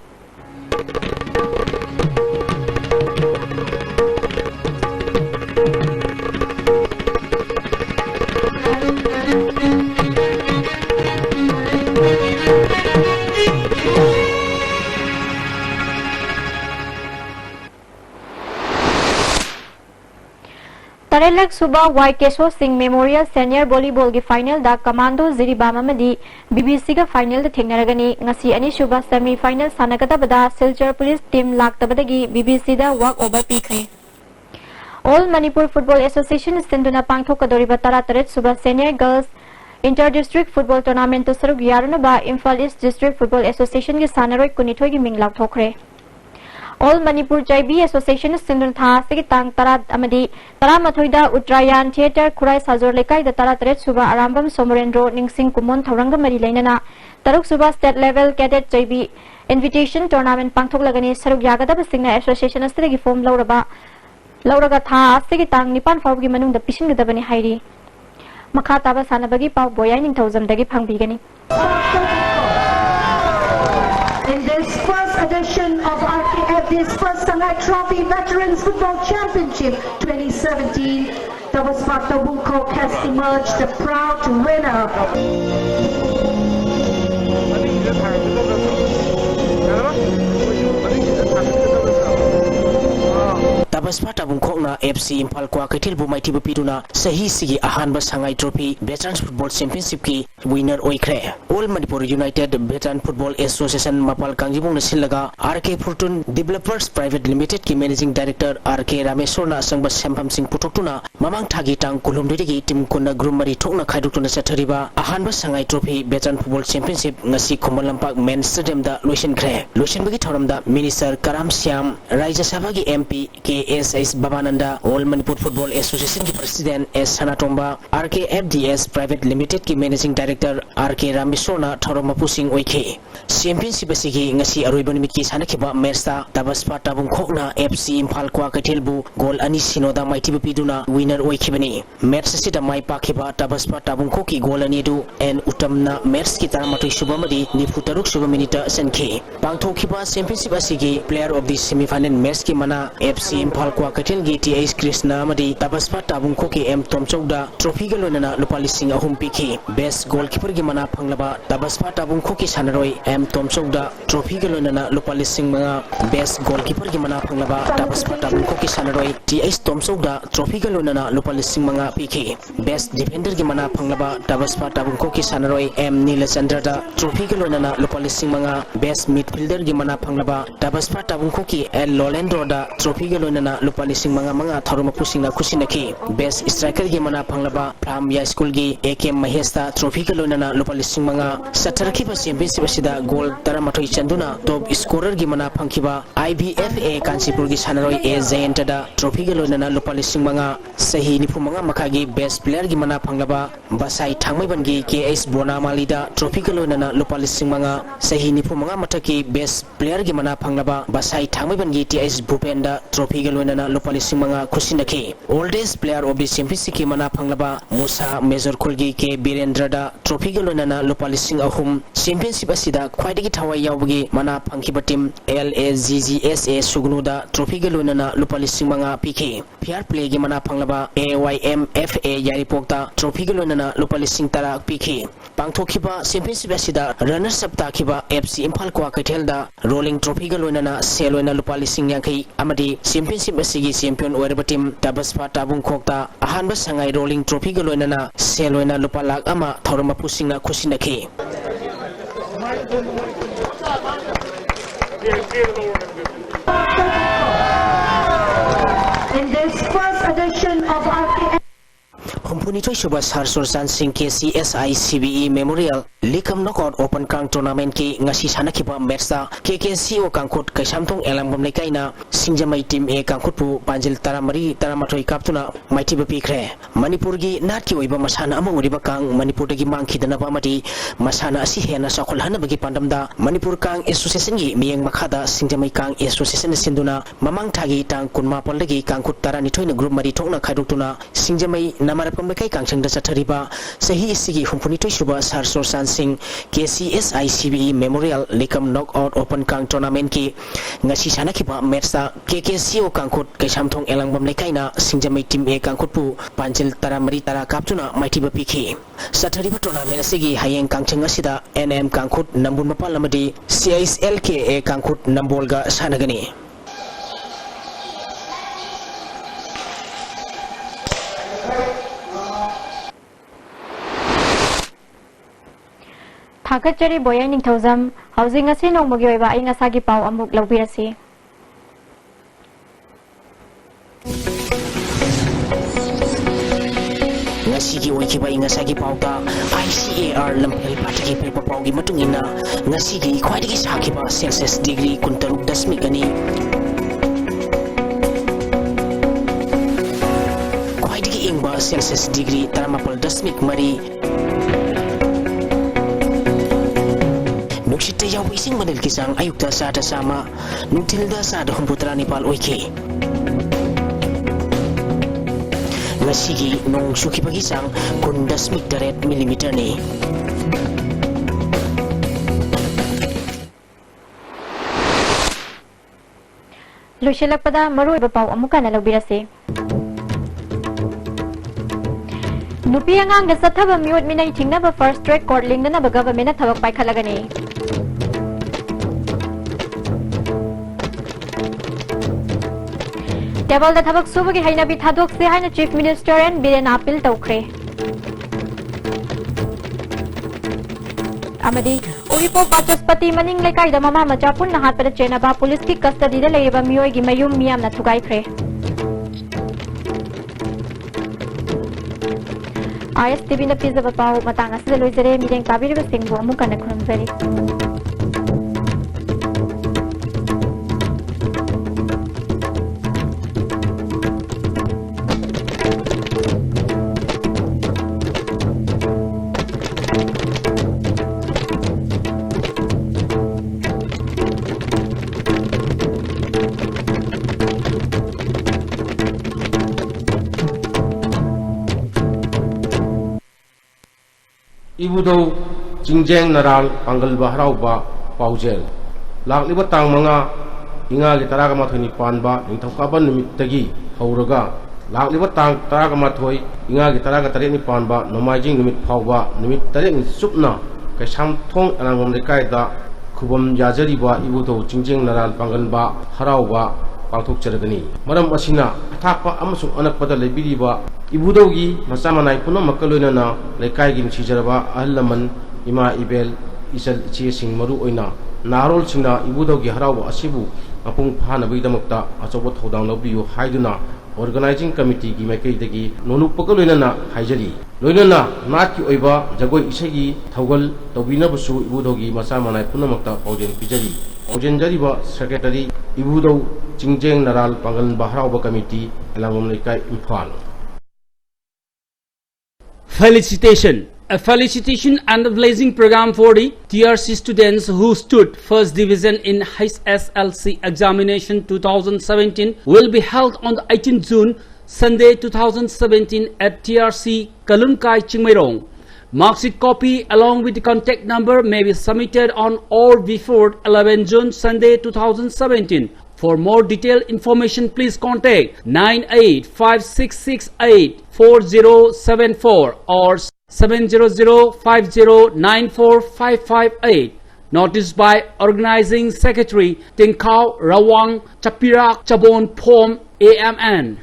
Tarelak Suba Y Kesho Singh Memorial Senior Volleyball gi final da Commando Ziribama madi BBC ga final da thengnaragani ngasi ani suba semi final sanagada bada Silchar Police team laktabadagi BBC da walk over pikhe All Manipur Football Association Sinduna pangthokadori batara taret suba Senior Girls Inter District Football Tournament to sarug yaruna ba Imphal East District Football Association gi sanaroi kunithoi gi ming lakthokre All Manipur JB Association Sindun Tha Sigi Tang Tarat Amadi Taramathoida Uttarayan Theatre Kurai Sajor Lekai da Taratret Suba Arambam Somerendro Ningsing Kumon Thauranga Mari Lainana Taruk Suba State Level Cadet JB Invitation Tournament Pangthok Lagani Saruk Yagada Singna Association Astagi Form Lauraga Tha Sigi Tang Nipan Fawgi Manung da Pishin Gadabani Hairi Makha Taba Sanabagi Pau Boyai Ning Thousand Dagi Pangbigani In this first edition of RKF's first Sangai Trophy Veterans Football Championship 2017, Tabasparta Bungkok has emerged the proud winner. Tabasparta Bungkokna FC Imphal Kwa Kaithil bu maithib piduna sahi sigi ahanba Sangai Trophy Veterans Football Championship ki winner oikre All Manipur United Veteran Football Association Mapal Kangjibung Silaga RK Fortune Developers Private Limited ki Managing Director RK Rameshwarna Sangba Sempam Singh Putoktuna Mamang Thagi Tang Kulumdegi Tim Kuna Grumari Thokna Khaidukuna Sathariba ahanba Sangai Trophy Veteran Football Championship ngasi Khomalampak Main Stadium da Loisin Khre Loisin bagi thoramda Minister Karam Syam Rajya Sabha ki MP KSS Babananda All Manipur Football Association ki President S Sanatomba RKFDS Private Limited ki Managing Director RK Rameshwarna Thoromapu Singh oike Championship asigi ngasi aroiba nimit ki sanakhiba match ta Tabasparta Bungkokna FC Imphal Kwa Kaithil bu goal ani sinoda maithiba piduna winner oikhibani match asida mai pakhiba Tabasparta Bungkok ki goal ani du and utamna match ki taramatoi subamadi nifutaruk suba minute sankhe pangthokhiba championship asigi player of the semi final match ki mana FC Imphal Imphal Kwa Katilgi TH Krishna Amadi Tabaspa Tabung Koki M Tom Chowda Trophy Galonana Lupali Singh Ahum Piki Best Goalkeeper Gimana Panglaba Tabaspa Tabung Koki Sanaroi M Tom Chowda Trophy Galonana Lupali Singh Manga Best Goalkeeper Gimana Panglaba Tabaspa Tabung Koki Sanaroi TH Tom Chowda Trophy Galonana Lupali Singh Manga Piki Best Defender Gimana Panglaba Tabaspa Tabung Koki Sanaroi M Nilachandra Trophy Galonana Lupali Singh Manga Best Midfielder Gimana Panglaba Tabaspa Tabung Koki L Lolendo da Trophy Galonana Lupali Singh Manga Manga Tharuma Pusingna Kusinaki Best Striker Gimana Panglaba Pramya School Gi AK Mahesta Trophy Galonana Lupali Singh Manga Sataraki Championship Asida Goal Taramatoi Chanduna Top Scorer Gimana Pangkiba IBFA Kansipur Gi Sanaroi A Zainta da Trophy Galonana Lupali Singh Manga Sahi Nipumanga Makagi Best Player Gimana Panglaba Basai Thangmaiban Gi KS Bona Malida Trophy Galonana Lupali Singh Manga Sahi Nipumanga Mataki Best Player Gimana Panglaba Basai Thangmaiban Gi TS Bhupenda Trophy Galonana Lupali Singh Manga Kusinaki Oldest Player of the Championship Gimana Panglaba Musa Major Kulgi K Birendra da Trophy Galonana Lupali Singh Ahum Championship Asida Khwaidagi Thawai Yawbagi Mana Pangkiba Team LAGGSA Sugnuda Trophy Galonana Lupali Singh Manga PK Fair Play Gimana Panglaba AYMFA Yaripokta Trophy Galonana Lupali Singh Tara PK Pangthokiba Championship Asida Runners Up Takiba FC Imphal Kwa Kaithelda Rolling Trophy Galonana Seloina Lupali Singh Yankai Amadi Championship Asigi Champion Oiraba Team Tabaspa Tabung Kokta Ahanba Sangai Rolling Trophy Galonana Seloina Lupalak Ama Thorama Pusingna Kusinaki In this first edition of RKF Humpuni Choi Subha Sarsur San Singh KCSI CBE Memorial Likam Knockout Open Kang Tournament ki ngasi sanakiba matcha KKCO Kangkut Kaisamthong Elambam Lekaina Singjamai Team A Kangkut pu Panjil Taramari Taramathoi Kaptuna Maitiba Pikre Manipur gi Natki Oiba Masana ama uriba Kang Manipur gi Mangkhidana Bamati Masana asi hena sakolhana bagi pandamda Manipur Kang Association gi Miyang Makhada Singjamai Kang Association Sinduna Mamang Thagi Tang Kunma Paldagi Kangkut Taranithoi na group mari thokna khaidokuna Singjamai Namarapam Kai Kangchang da Chathariba Sahi Sigi Humpuni Choi Subha Sarsur San Singh KCSI CBE Memorial Likam Knockout Open Kang Tournament ki ngasi sanakiba matcha KKCO Kangkut Kaisamthong Elangbam Lekaina Singjamai Team A Kangkut pu Panjil Taramari Tara Kaptuna Maitiba Pikhi Sathariba Tournament Sigi Hayeng Kangchang asida NM Kangkut Nambun Mapal Amadi CISLK A Kangkut Nambolga Sanagani Thakachari Boyang Ningthozam Housing Asi Nongmogi Oiba Ai Ngasagi Pau Amuk Laubirasi Ngasigi Oikiba Ngasagi Pauta ICAR Lampel Pataki Paper Paugi Matungina Ngasigi Khwaidagi Sakiba Celsius Degree Kuntaruk Dasmikani Khwaidagi Ingba Celsius Degree Taramapal Dasmik Mari Nuksita yaw ising manil kisang ayukta sada sama Nutilda sada humputra nipal oike Ngasigi nung suki pagisang kundas miktaret milimeter ni Lusilak pada maru iba pau amuka na laubirasi Nupi angang da sathaba miut minay tingna ba first track court ling na ba government na thabak pai khalagani Table da thabak subagi haina bi thadok se haina Chief Minister and Biren appeal tawkre Amadi Uripo Bachaspati maning lekai da mama machapun na hat pada chena ba police ki custody da leiba miyoi gi mayum miyam na thugai khre ISTV na pizza pau matanga sila loizare mideng tabiri ba singbo amuka na khurumzari Ibudo Jingjeng Naral Pangal Bahrauba Paujel Lakliba Tang Manga ingali taraga mathoni panba ningthaukaban numittagi hauraga lakliba tang taraga mathoi ingali taraga tareni panba nomaijing numit phawba numit tarek supna kaisam thong anangom lekaida khubam yajariba ibudo jingjing naral panganba harauba pauthok charagani maram asina athapa amasung anakpada lebiriba ibudogi masamanai punam makaluna na lekai gi sijaraba ahlaman ima ibel isal ichi sing maru oina narol singna ibudogi harauba asibu apung phana bidamakta achobo thodang lobiyu haiduna organizing committee gi maikaidagi nonuk pakaloina na haijari loinana nat ki oiba jagoi isagi thogal tobina busu ibudogi masamanai punamakta paujen pijari paujen jariba secretary ibudo jingjeng naral pangal bahrauba committee elangom lekai imphal. A felicitation and a blazing program for the TRC students who stood first division in SSLC examination 2017 will be held on the 18th June, Sunday 2017 at TRC Kalunkai Chingmairong. Marksheet copy along with the contact number may be submitted on or before 11 June, Sunday 2017. For more detailed information, please contact 9856684074 or 70050945558. Notice by Organizing Secretary Tinkau Rawang Chapirak Chabon Pom AMN.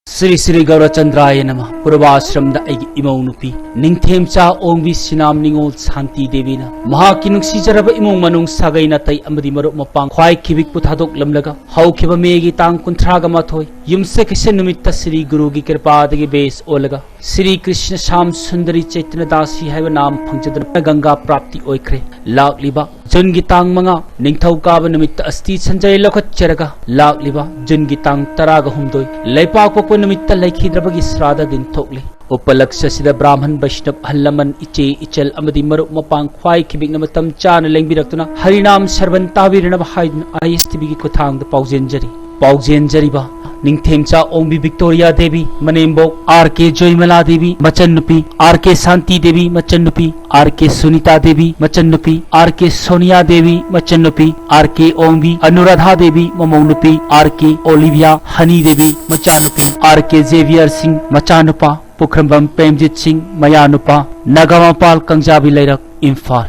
Sri Sri Gaurachandraya Nama Purvashram da Egi Imaunupi Ningthemcha Ongvi Sinam Ningol Santi Devina Mahaki Nuksijaraba Imong Manung Sagay Natay Amadi Maruk Mapang Khwai Kibik Puthadok Lamlaga Hau Kiba Megi Tang Kuntraga Mathoy Yumse Kisen Numitta Sri Guru Gi Kirpadagi Base Olaga Sri Krishna Sham Sundari Chaitanya Dasi Haiva Nam Phangchadana Ganga Prapti Oikre Lakliba Jun Gitang Manga Ningthau Kaba Numitta Asti Sanjay Lokhat Cheraga Lakliba Jun Gitang Taraga Humdoi Laipak Pokwa Numitta Laikhidrabagi Srada Din Thokli Upalaksha Sida Brahman Vaishnav Hallaman Iche Ichel Amadi Maruk Mapang Khwai Kibik Namatam Chan Lengbirakuna Harinam Sarvan Tavirana Haidn ISTB Kuthang the Pauzenjari Pauzenjariba Ningthemcha Ongbi Victoria Devi Manembok RK Joymala Devi Machannupi RK Santi Devi Machannupi RK Sunita Devi Machannupi RK Sonia Devi Machannupi RK Ongbi Anuradha Devi Mamaunupi RK Olivia Hani Devi Machannupi RK Xavier Singh Machanupa Pukhrambam Premjit Singh Mayanupa Nagamapal Kangjabi Lairak Imphal.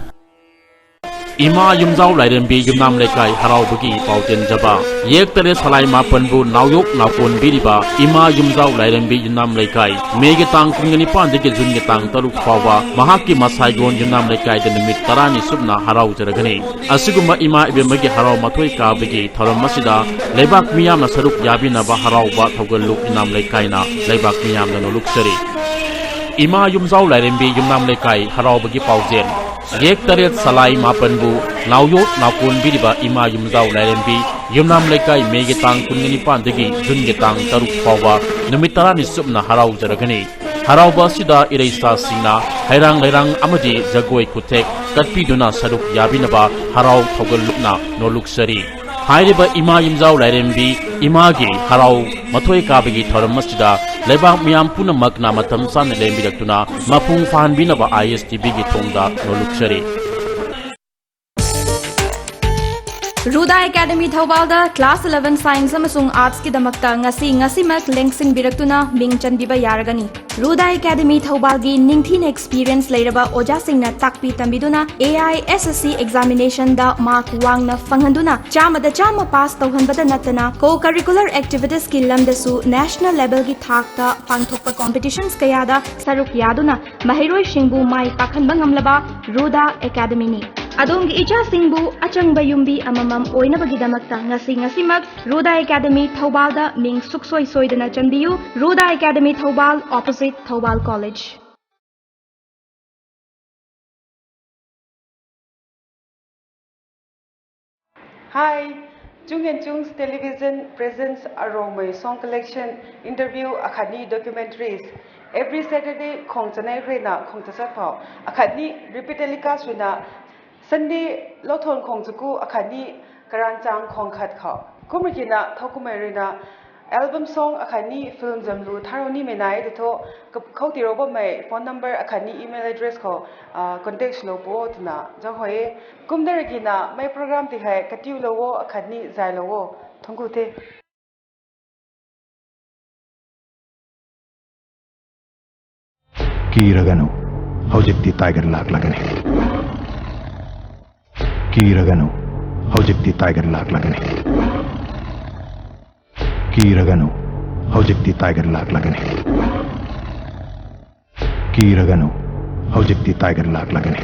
Ima Yumzau Lairenbi Yumnam Lekai Haraubagi Pauten Jaba Yek Tere Salai Mapanbu Nauyok Nakun Biriba Ima Yumzau Lairenbi Yumnam Lekai Megetang Kungani Deke Jungetang Taruk Fawa Mahaki Masaigon Yumnam Lekai Denimit Tarani Subna Harau Jaragani Asuguma Ima Ibemagi Harau Matoi Kabagi Taram Masida Lebak Miyam Nasaruk Yabinaba Harau Bat Hogaluk Inam Lekaina Lebak Miyam Naluksari Ima Yumzau Lairenbi Yumnam Lekai Haraubagi Pauzen Yek Taret Salai Mapanbu Nauyok Nakun Biriba Ima Yumzau Lairenbi Yumnam Lekai Megetang Kungani Pandagi Jungetang Taruk Fawa Numitarani Subna Harau Jaragani Harauba Sida Ireista Singna Hairang Lerang Amadi Jagoi Kutek Katpiduna Saruk Yabinaba Harau Thogalukna Noluksari Hairiba Ima Yumzau Lairenbi Imagi Harau Matoi Kabagi Thoram Masjida Lebak Miyam Puna Magna Matam San Lembidaktuna Mapung Fahan Binaba ISTB Gi Thongda Noluksari Ruda Academy Thaubalda Class 11 Science amasung Arts ki damakta ngasi mak lengsing biraktuna mingchan biba yaragani Ruda Academy Thaubalgi ningthin experience leiraba oja singna takpi tambiduna AI SSC examination da mark wangna fanghanduna chama pass tawhanbada natana co-curricular activities ki lamdasu national level gi thakta pangthokpa competitions kayada saruk yaduna mahiroi shingbu mai pakhanba ngamlaba Ruda Academy ni Adongi icha singbu achangba yumbi amamam oinabagi damakta ngasi mak Ruda Academy Thaubalda ming suksoi soidana chanbiyu Ruda Academy Thaubal opposite Thaubal College. Hi, Chung and Chung's Television presents a Romay song collection interview Akhani documentaries. Every Saturday, Khongchanai Rena Khongchasapao Akhani repeatedly kasuna Sunday Lothon Khongchuku Akhani Karanchang Khongkhat Khao Kumrikina Thokumerina album song akhani film jamlu tharoni menai de tho khauti roba mai phone number akhani email address ko contact lo po tuna ja hoye kumdar gi na mai program ti hai katiu lo wo akhani zai lo wo thongku the Kiraganu hojikti tiger lag lagane Kiraganu hojikti tiger lag lagane Kiraganu hojikti tiger lag lagane Kiraganu hojikti tiger lag lagane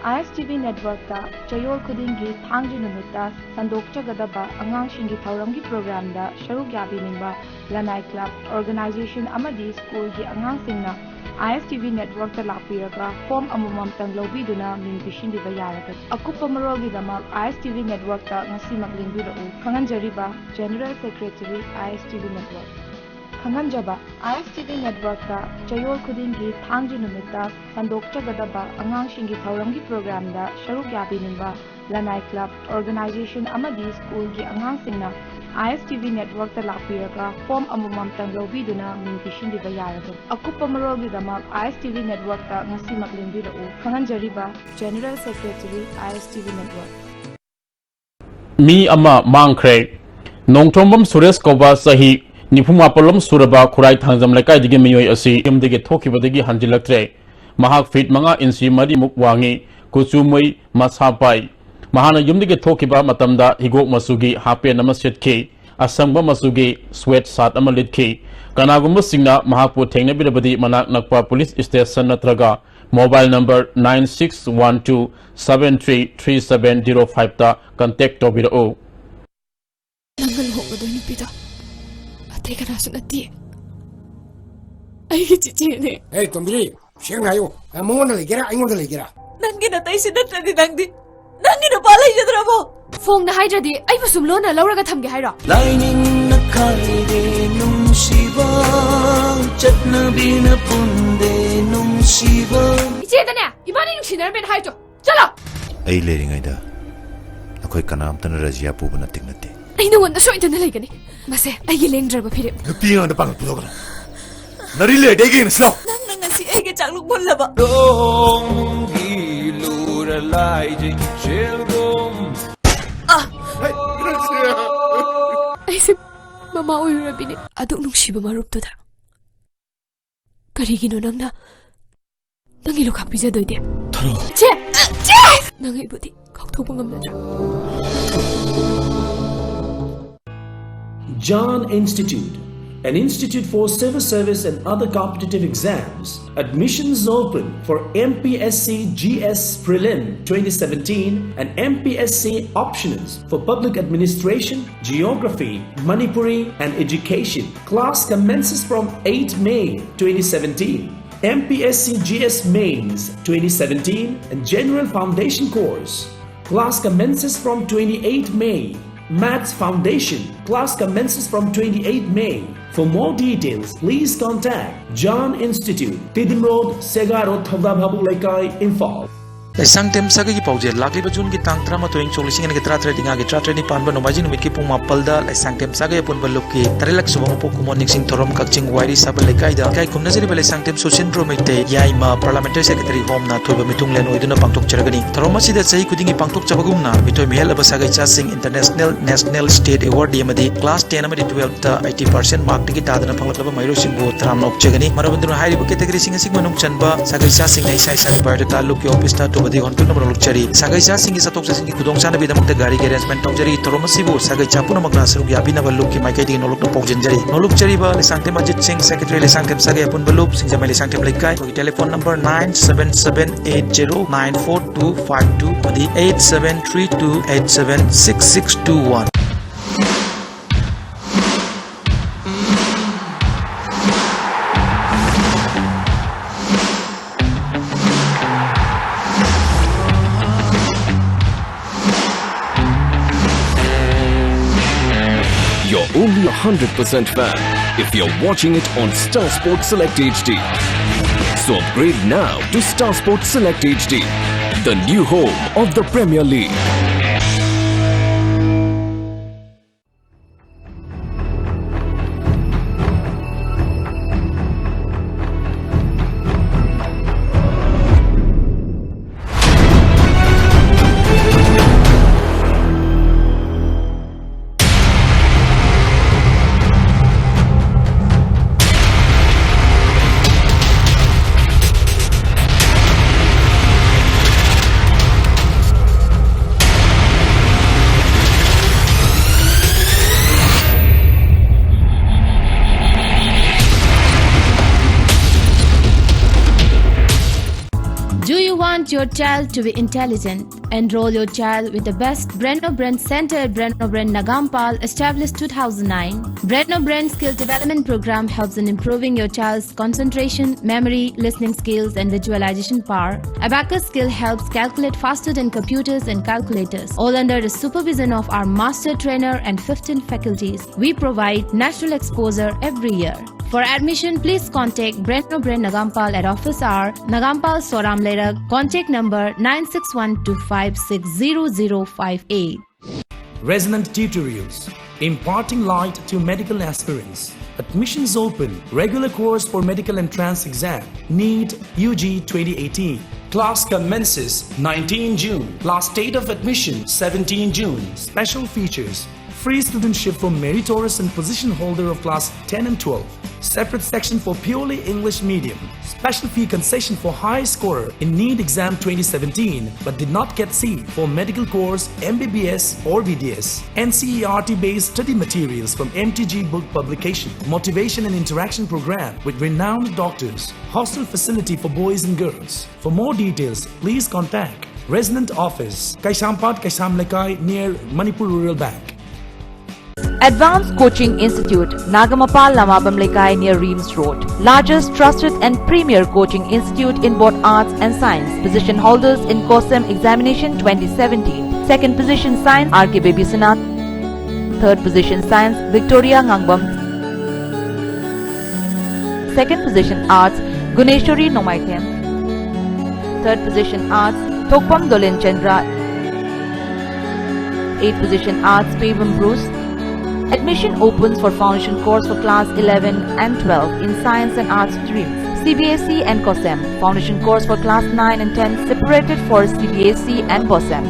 ISTV network ta chayol khudingi thangji numita sandokchagadaba angangshingi thauramgi program da sharuk yabi ningba lanai club organization amadi school gi angangsingna ISTV network ta lakpiraga form amumam tang lobiduna ming bishindiba yaraga akupa marogi dama ISTV network ta ngasi maglingbi ro khanganjariba general secretary ISTV network Khanganjaba ISTV network ta chayol khudingi thangji numita sandokchagadaba angangshingi thauramgi program da sharuk yabi ningba lanai club organization amadi school gi angangsingna ISTV network ta lakpiraga form amumam tang lobiduna ming bishindiba yaraga akupa marogi dama ISTV network ta ngasi maglingbi ro khanganjariba general secretary ISTV network Mi ama mangkhre nongthombam Suresh Koba sahi Nifuma Polom Suraba Kurai Tanzam Lakai Digi Miyoi Asi Yumdigi Tokibadigi Hanjilaktre Mahak Fit Manga Insi Madi Mukwangi Kusumui Mashapai Mahana Yumdigi Tokiba Matamda Higok Masugi Hape Namasetki Asangba Masugi Sweat Sat Amalitki Kanagumba Singna Mahapu Tengnabidabadi Manak Nakpa Police Station Natraga Mobile number 9612733705 ta contact Tobiro Nangal Hogadoni Pita Take a rasun at the I get it in it. Hey, Tombi, Shangayo, I'm on the Ligera, I'm on the Ligera. Nangina Tyson at the Nandi. Nangina Pala Yadrabo. Fong the Hydra, I was some lona, Laura Gatamga Hydra. Lining the Kali, Num Shiva, Chatna Bina Punde, Num Shiva. It's Yetana, Imaning Shinar Ben Hydro. Shut up! A letting Ida. A quick canam Tanrazia Pubana Dignity. I know what the short in the lake. Mase, I yelling drab of him. The pee on the bank program. Narille, digging slow. Nancy, I get a look bullaba. Don't be lure lighting, children. I said, Mamma, we were being I don't know Shiba Marup to that. Karigino Nanga Nangi look up is a doide. Nangi booty, Cocktopum. John Institute, an institute for civil service and other competitive exams. Admissions open for MPSC GS Prelim 2017 and MPSC Optionals for Public Administration, Geography, Manipuri and Education. Class commences from 8 May 2017. MPSC GS Mains 2017 and General Foundation Course. Class commences from 28 May. Maths Foundation. Class commences from 28 May. For more details, please contact John Institute, Tidim Road, Segaro, Thavda Bhabu Laikai, Imphal. Laisang tem saga ki pauje lakli ba jun ki tang trama to ing choklising ne tra tra dinga ki tra tra ni pan ba no maji no ki pung mapal da laisang tem saga yapun ba lok ki tarelak subang po kumon ning thorom kakching wairi sabal lekai da kai kumna jeri ba laisang tem social dromite yai ma parliamentary secretary home na thoba mitung len oiduna pangtok charagani thorom si da chai kudingi pangtok chabagum na mitoi mehel aba saga cha sing international national state award yamadi class 10 amadi 12 ta 80% mark tiki tadana phanglaba mairo singbo tram nok chagani marabandru hairi ba category sing sing manung chanba saga cha sing nei sai sai ba ta luk ki office ta to badi gontul number luk chari saga cha sing ki satok cha sing ki kudong chana bi damak ta gari ki arrangement tong jari thorom si bo saga cha puna makna sru ya bina ba luk ki mai kai di nolok no pokjen jari nolok chari ba le sangte majid sing secretary le sangte saga yapun ba lup sing jamai le sangte lekai ko telephone number 9778094252 badi 8732876621. You're only 100% fan if you're watching it on Star Sports Select HD. So upgrade now to Star Sports Select HD, the new home of the Premier League. Do you want your child to be intelligent? Enroll your child with the best Brenno Brain Center at Brenno Brain Nagampal, established 2009. Brenno Brain Skill Development Program helps in improving your child's concentration, memory, listening skills, and visualization power. Abacus skill helps calculate faster than computers and calculators, all under the supervision of our master trainer and 15 faculties. We provide natural exposure every year. For admission, please contact Brenno Brain Nagampal at office hour, Nagampal Soram Lerag, contact number 9612560058. Resonant tutorials, imparting light to medical aspirants. Admissions open. Regular course for medical entrance exam. NEET UG 2018. Class commences 19 June. Last date of admission 17 June. Special features: free studentship for meritorious and position holder of class 10 and 12. Separate section for purely English medium. Special fee concession for high scorer in NEET exam 2017 but did not get seat for medical course MBBS or BDS. NCERT based study materials from MTG book publication. Motivation and interaction program with renowned doctors. Hostel facility for boys and girls. For more details, please contact Resident Office, Kaisampad Kaisam Lekai near Manipur Rural Bank. Advanced Coaching Institute, Nagamapal Lamabam Lekai near Reams Road. Largest, trusted and premier coaching institute in both arts and science. Position holders in COSEM examination 2017. Second position science, R.K. Babysanath. Third position science, Victoria Ngangbam. Second position arts, Guneshwari Nomaitem. Third position arts, Thokpam Dolen Chandra. 8th position arts, Pavam Bruce. Admission opens for foundation course for class 11 and 12 in science and arts streams. CBSE and COSEM. Foundation course for class 9 and 10 separated for CBSE and COSEM.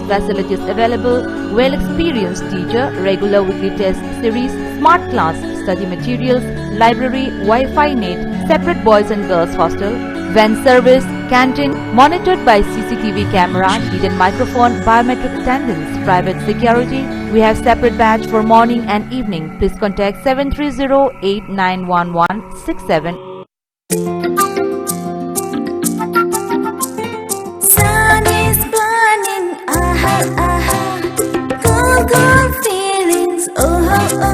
Facilities available: well-experienced teacher, regular weekly test series, smart class, study materials, library, Wi-Fi net, separate boys and girls hostel, van service, canteen, monitored by CCTV camera, hidden microphone, biometric attendance, private security. We have separate batch for morning and evening. Please contact 730-8911-67. Sun is burning, aha, aha. Cool, cool feelings, oh, oh, oh.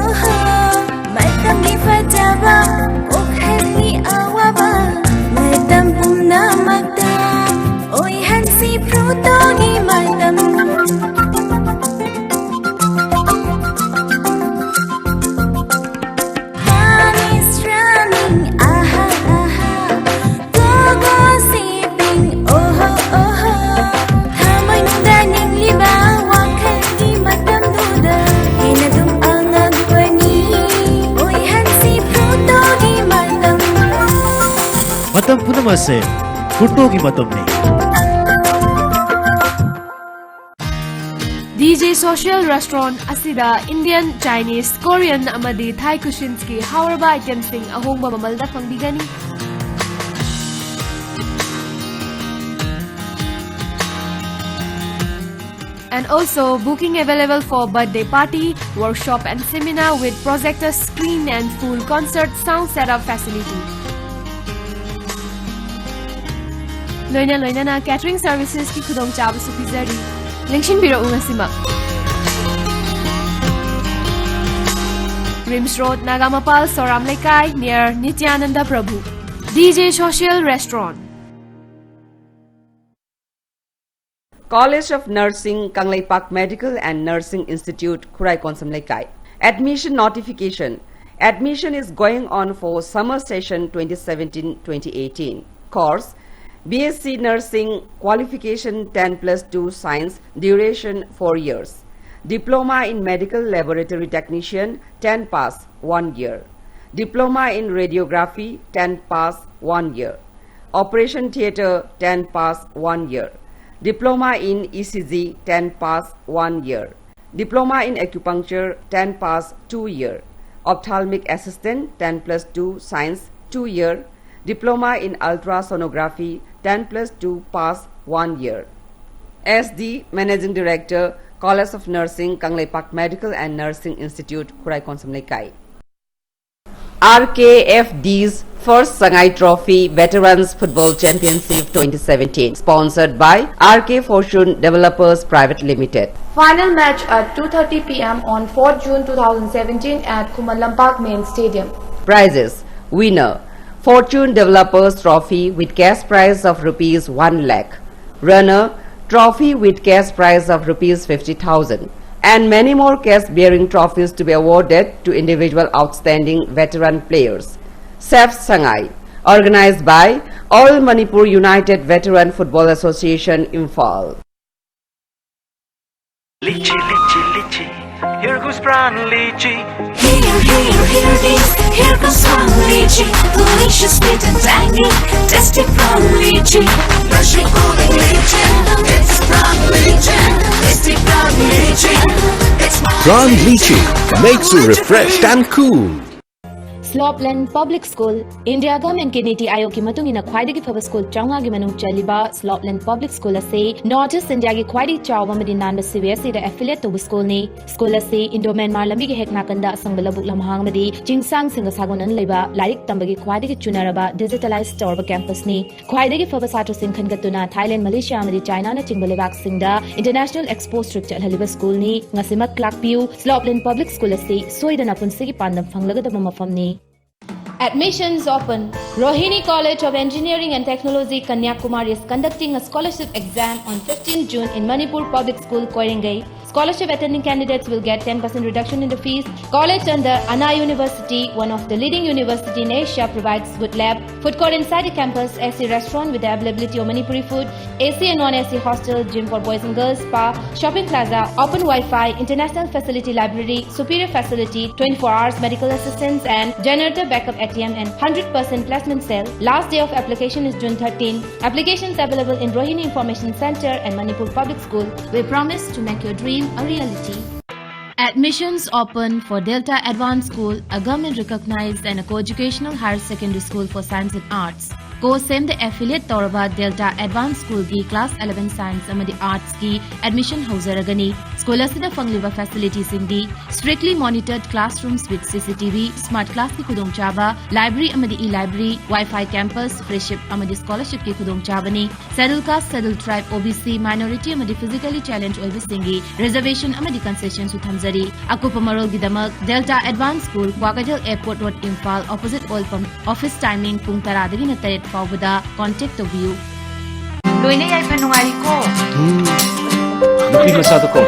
My tummy fajaba, okay, ni awaba. My tampum na magda, oi hansi prutogi my tampum. Oh, oh, oh. ase photo ki matamni DJ Social Restaurant asida Indian, Chinese, Korean amadi Thai cuisines ki hauraba items sing ahongba mamalda pangbigani. And also booking available for birthday party, workshop and seminar with projector screen and full concert sound setup facility. Loina na catering services ki khudong chaba su pizari. Lengshin biro ungasima. Rims Road, Nagamapal, Soram Lekai near Nityananda Prabhu. DJ Social Restaurant. College of Nursing, Kangleipak Medical and Nursing Institute, Kurai Konsam Lekai. Admission notification. Admission is going on for summer session 2017-2018. Course BSc Nursing, qualification 10+2 Science, duration 4 years. Diploma in Medical Laboratory Technician, 10 pass, 1 year. Diploma in Radiography, 10 pass, 1 year. Operation Theatre, 10 pass, 1 year. Diploma in ECG, 10 pass, 1 year. Diploma in Acupuncture, 10 pass, 2 year. Ophthalmic Assistant, 10+2 Science, 2 year. Diploma in Ultrasonography, 10+2 pass, 1 year. SD, Managing Director, College of Nursing, Kangleipak Medical and Nursing Institute, Kurai Konsam Lekai. RKFD's first Sangai Trophy Veterans Football Championship 2017, sponsored by RK Fortune Developers Private Limited. Final match at 2:30 p.m. on 4 June 2017 at Kumalampak Main Stadium. Prizes. Winner, Fortune Developers Trophy with cash prize of Rs 1 lakh. Runner, trophy with cash prize of Rs 50,000. And many more cash-bearing trophies to be awarded to individual outstanding veteran players. SAF Sangai, organized by All Manipur United Veteran Football Association, Imphal. Lychee, lychee, lychee, here goes brown lychee. Here it is, here goes brown lychee. Delicious, sweet and tangy, tasty brown lychee. Rushing golden lychee, it's brown lychee. Tasty brown lychee, it's Brown lychee makes you refreshed and cool. Slopland Public School, India Government ki Niti Aayog ki matungina khwaidagi phaba school chaunga gi manung chaliba Slopland Public School ase Northeast India gi khwaidagi chawba madi nanba CBSE da affiliate to school ni school ase Indo-Myanmar lambi gi hek nakanda asangba labuk lamhang madi jingsang singa sagonan leiba lairik tambagi khwaidagi chunaraba digitalized store campus ni khwaidagi phaba satro sing khangatuna Thailand, Malaysia amadi China na chingba lebak singda international expo structure haliba school ni ngasimat Clarkview Slopland Public School ase soidana punsigi pandam phanglagadaba mafam ni. Admissions open. Rohini College of Engineering and Technology, Kanyakumari is conducting a scholarship exam on 15 June in Manipur Public School, Koirangai. Scholarship attending candidates will get 10% reduction in the fees. College under Anna University, one of the leading universities in Asia, provides food lab, food court inside the campus, AC restaurant with the availability of Manipuri food, AC and non-AC hostel, gym for boys and girls, spa, shopping plaza, open Wi-Fi, international facility library, superior facility, 24 hours medical assistance and generator backup ATM and 100% placement sale. Last day of application is June 13. Applications available in Rohini Information Center and Manipur Public School. We promise to make your dream a reality. Admissions open for Delta Advanced School, a government-recognized and a co-educational higher secondary school for science and arts. Co-same the affiliate Toraba Delta Advanced School ki Class 11 Science amadi Arts ki admission hauseragani. School asida fangliba facilities indi strictly monitored classrooms with CCTV, smart class ki khudongchaba, library amadi e-library, Wi-Fi campus, freship amadi scholarship ki khudongchabani. Saddle caste, saddle tribe, OBC, minority amadi physically challenged oibisingi reservation amadi concessions uthamzari. Akupa marol gidamak Delta Advanced School, Kwakajal Airport Road, Imphal, opposite oil pump. Office timing pung taradagi na tarit Pawada, contact of you. Loina yai panungari ko. Nuki masado ko.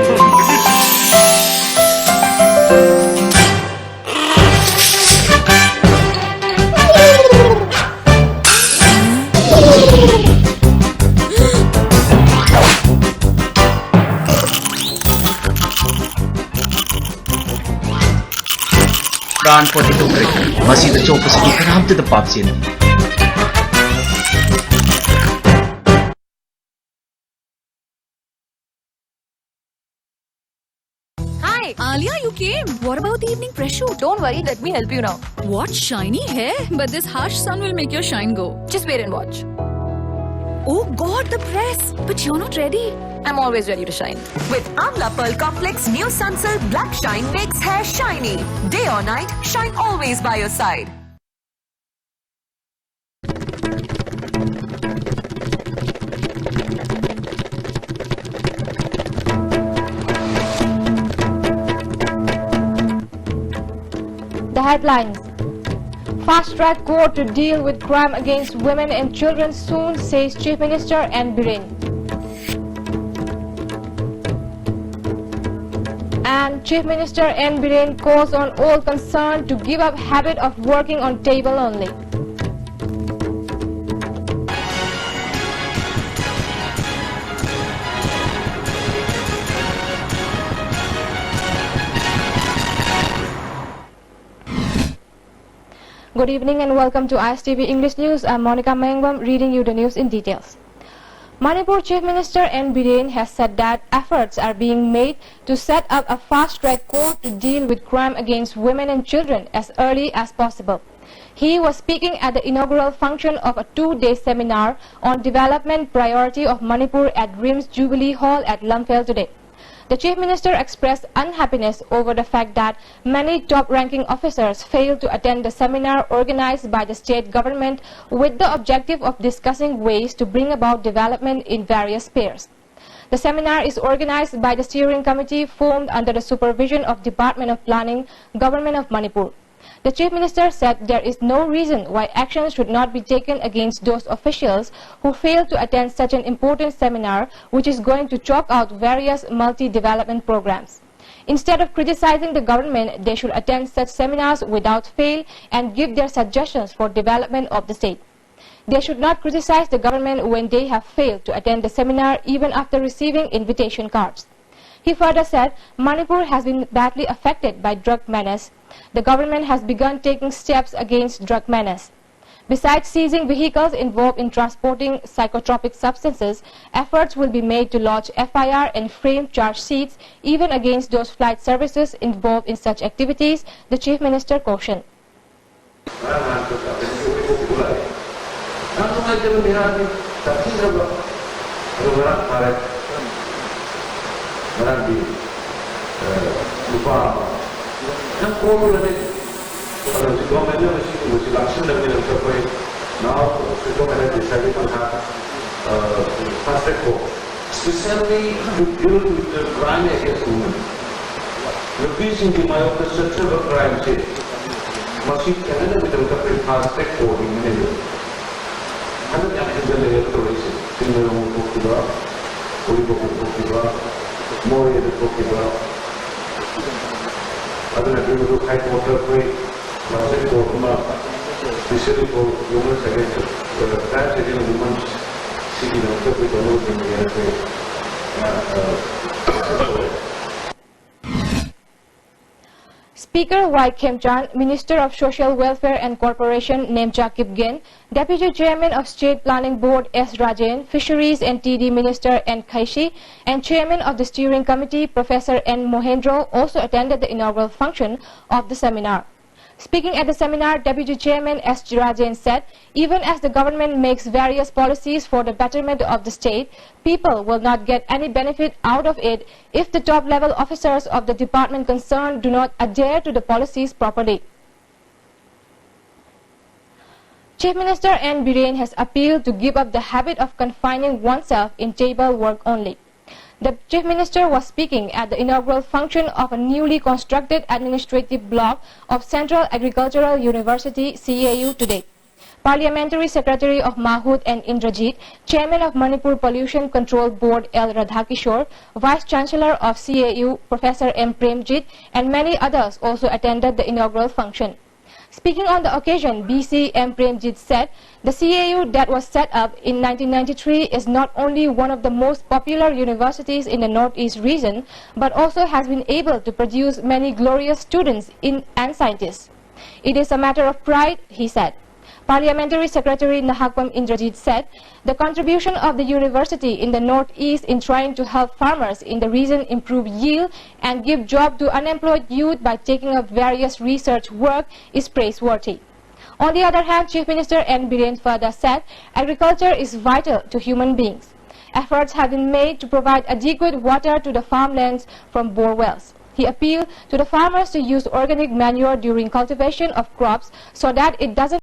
Brand 42 Masih the chopper sa karam to the pop scene. Hey, Alia, you came. What about the evening press shoot? Don't worry, let me help you now. What shiny hair? But this harsh sun will make your shine go. Just wait and watch. Oh God, the press. But you're not ready. I'm always ready to shine. With Amla Pearl Complex New Sunsilk Black Shine makes hair shiny. Day or night, shine always by your side. The headlines. Fast-track court to deal with crime against women and children soon, says Chief Minister N. Biren. And Chief Minister N. Biren calls on all concerned to give up habit of working on table only. Good evening and welcome to ISTV English News. I'm Monica Mengwam reading you the news in details. Manipur Chief Minister N. Biren has said that efforts are being made to set up a fast-track court to deal with crime against women and children as early as possible. He was speaking at the inaugural function of a two-day seminar on development priority of Manipur at RIMS Jubilee Hall at Lamphel today. The Chief Minister expressed unhappiness over the fact that many top-ranking officers failed to attend the seminar organized by the state government with the objective of discussing ways to bring about development in various spheres. The seminar is organized by the steering committee formed under the supervision of Department of Planning, Government of Manipur. The Chief Minister said there is no reason why action should not be taken against those officials who failed to attend such an important seminar, which is going to chalk out various multi-development programs. Instead of criticizing the government, they should attend such seminars without fail and give their suggestions for development of the state. They should not criticize the government when they have failed to attend the seminar even after receiving invitation cards. He further said Manipur has been badly affected by drug menace. The government has begun taking steps against drug menace. Besides seizing vehicles involved in transporting psychotropic substances, efforts will be made to lodge FIR and frame charge sheets even against those flight services involved in such activities, the Chief Minister cautioned. Decided to have fast-track court, especially to deal with the crime against women. Reducing the structure of crime, must Canada with a fast-track court in many ways. I'm not going to lay a choice. Single Mokuba, Uribo Mokuba, Mori Mokuba. Other than doing the high water way, Master Court, especially for women against crimes against women, seeking with the laws in the Speaker Y. Khemchan, Minister of Social Welfare and Corporation Nemcha Kipgen, Deputy Chairman of State Planning Board S. Rajan, Fisheries and TD Minister N. Kaishi, and Chairman of the Steering Committee Professor N. Mohendro also attended the inaugural function of the seminar. Speaking at the seminar, Deputy Chairman S. Rajan said, even as the government makes various policies for the betterment of the state, people will not get any benefit out of it if the top-level officers of the department concerned do not adhere to the policies properly. Chief Minister N. Biren has appealed to give up the habit of confining oneself in table work only. The Chief Minister was speaking at the inaugural function of a newly constructed administrative block of Central Agricultural University CAU today. Parliamentary Secretary of Mahood and Indrajit, Chairman of Manipur Pollution Control Board L. Radhakishore, Vice Chancellor of CAU Professor M. Premjit, and many others also attended the inaugural function. Speaking on the occasion, BC M. Premjit said the CAU that was set up in 1993 is not only one of the most popular universities in the Northeast region, but also has been able to produce many glorious students and scientists. It is a matter of pride, he said. Parliamentary Secretary Nahakpam Indrajit said the contribution of the university in the Northeast in trying to help farmers in the region improve yield and give job to unemployed youth by taking up various research work is praiseworthy. On the other hand, Chief Minister N. Biren further said agriculture is vital to human beings. Efforts have been made to provide adequate water to the farmlands from bore wells. He appealed to the farmers to use organic manure during cultivation of crops so that it doesn't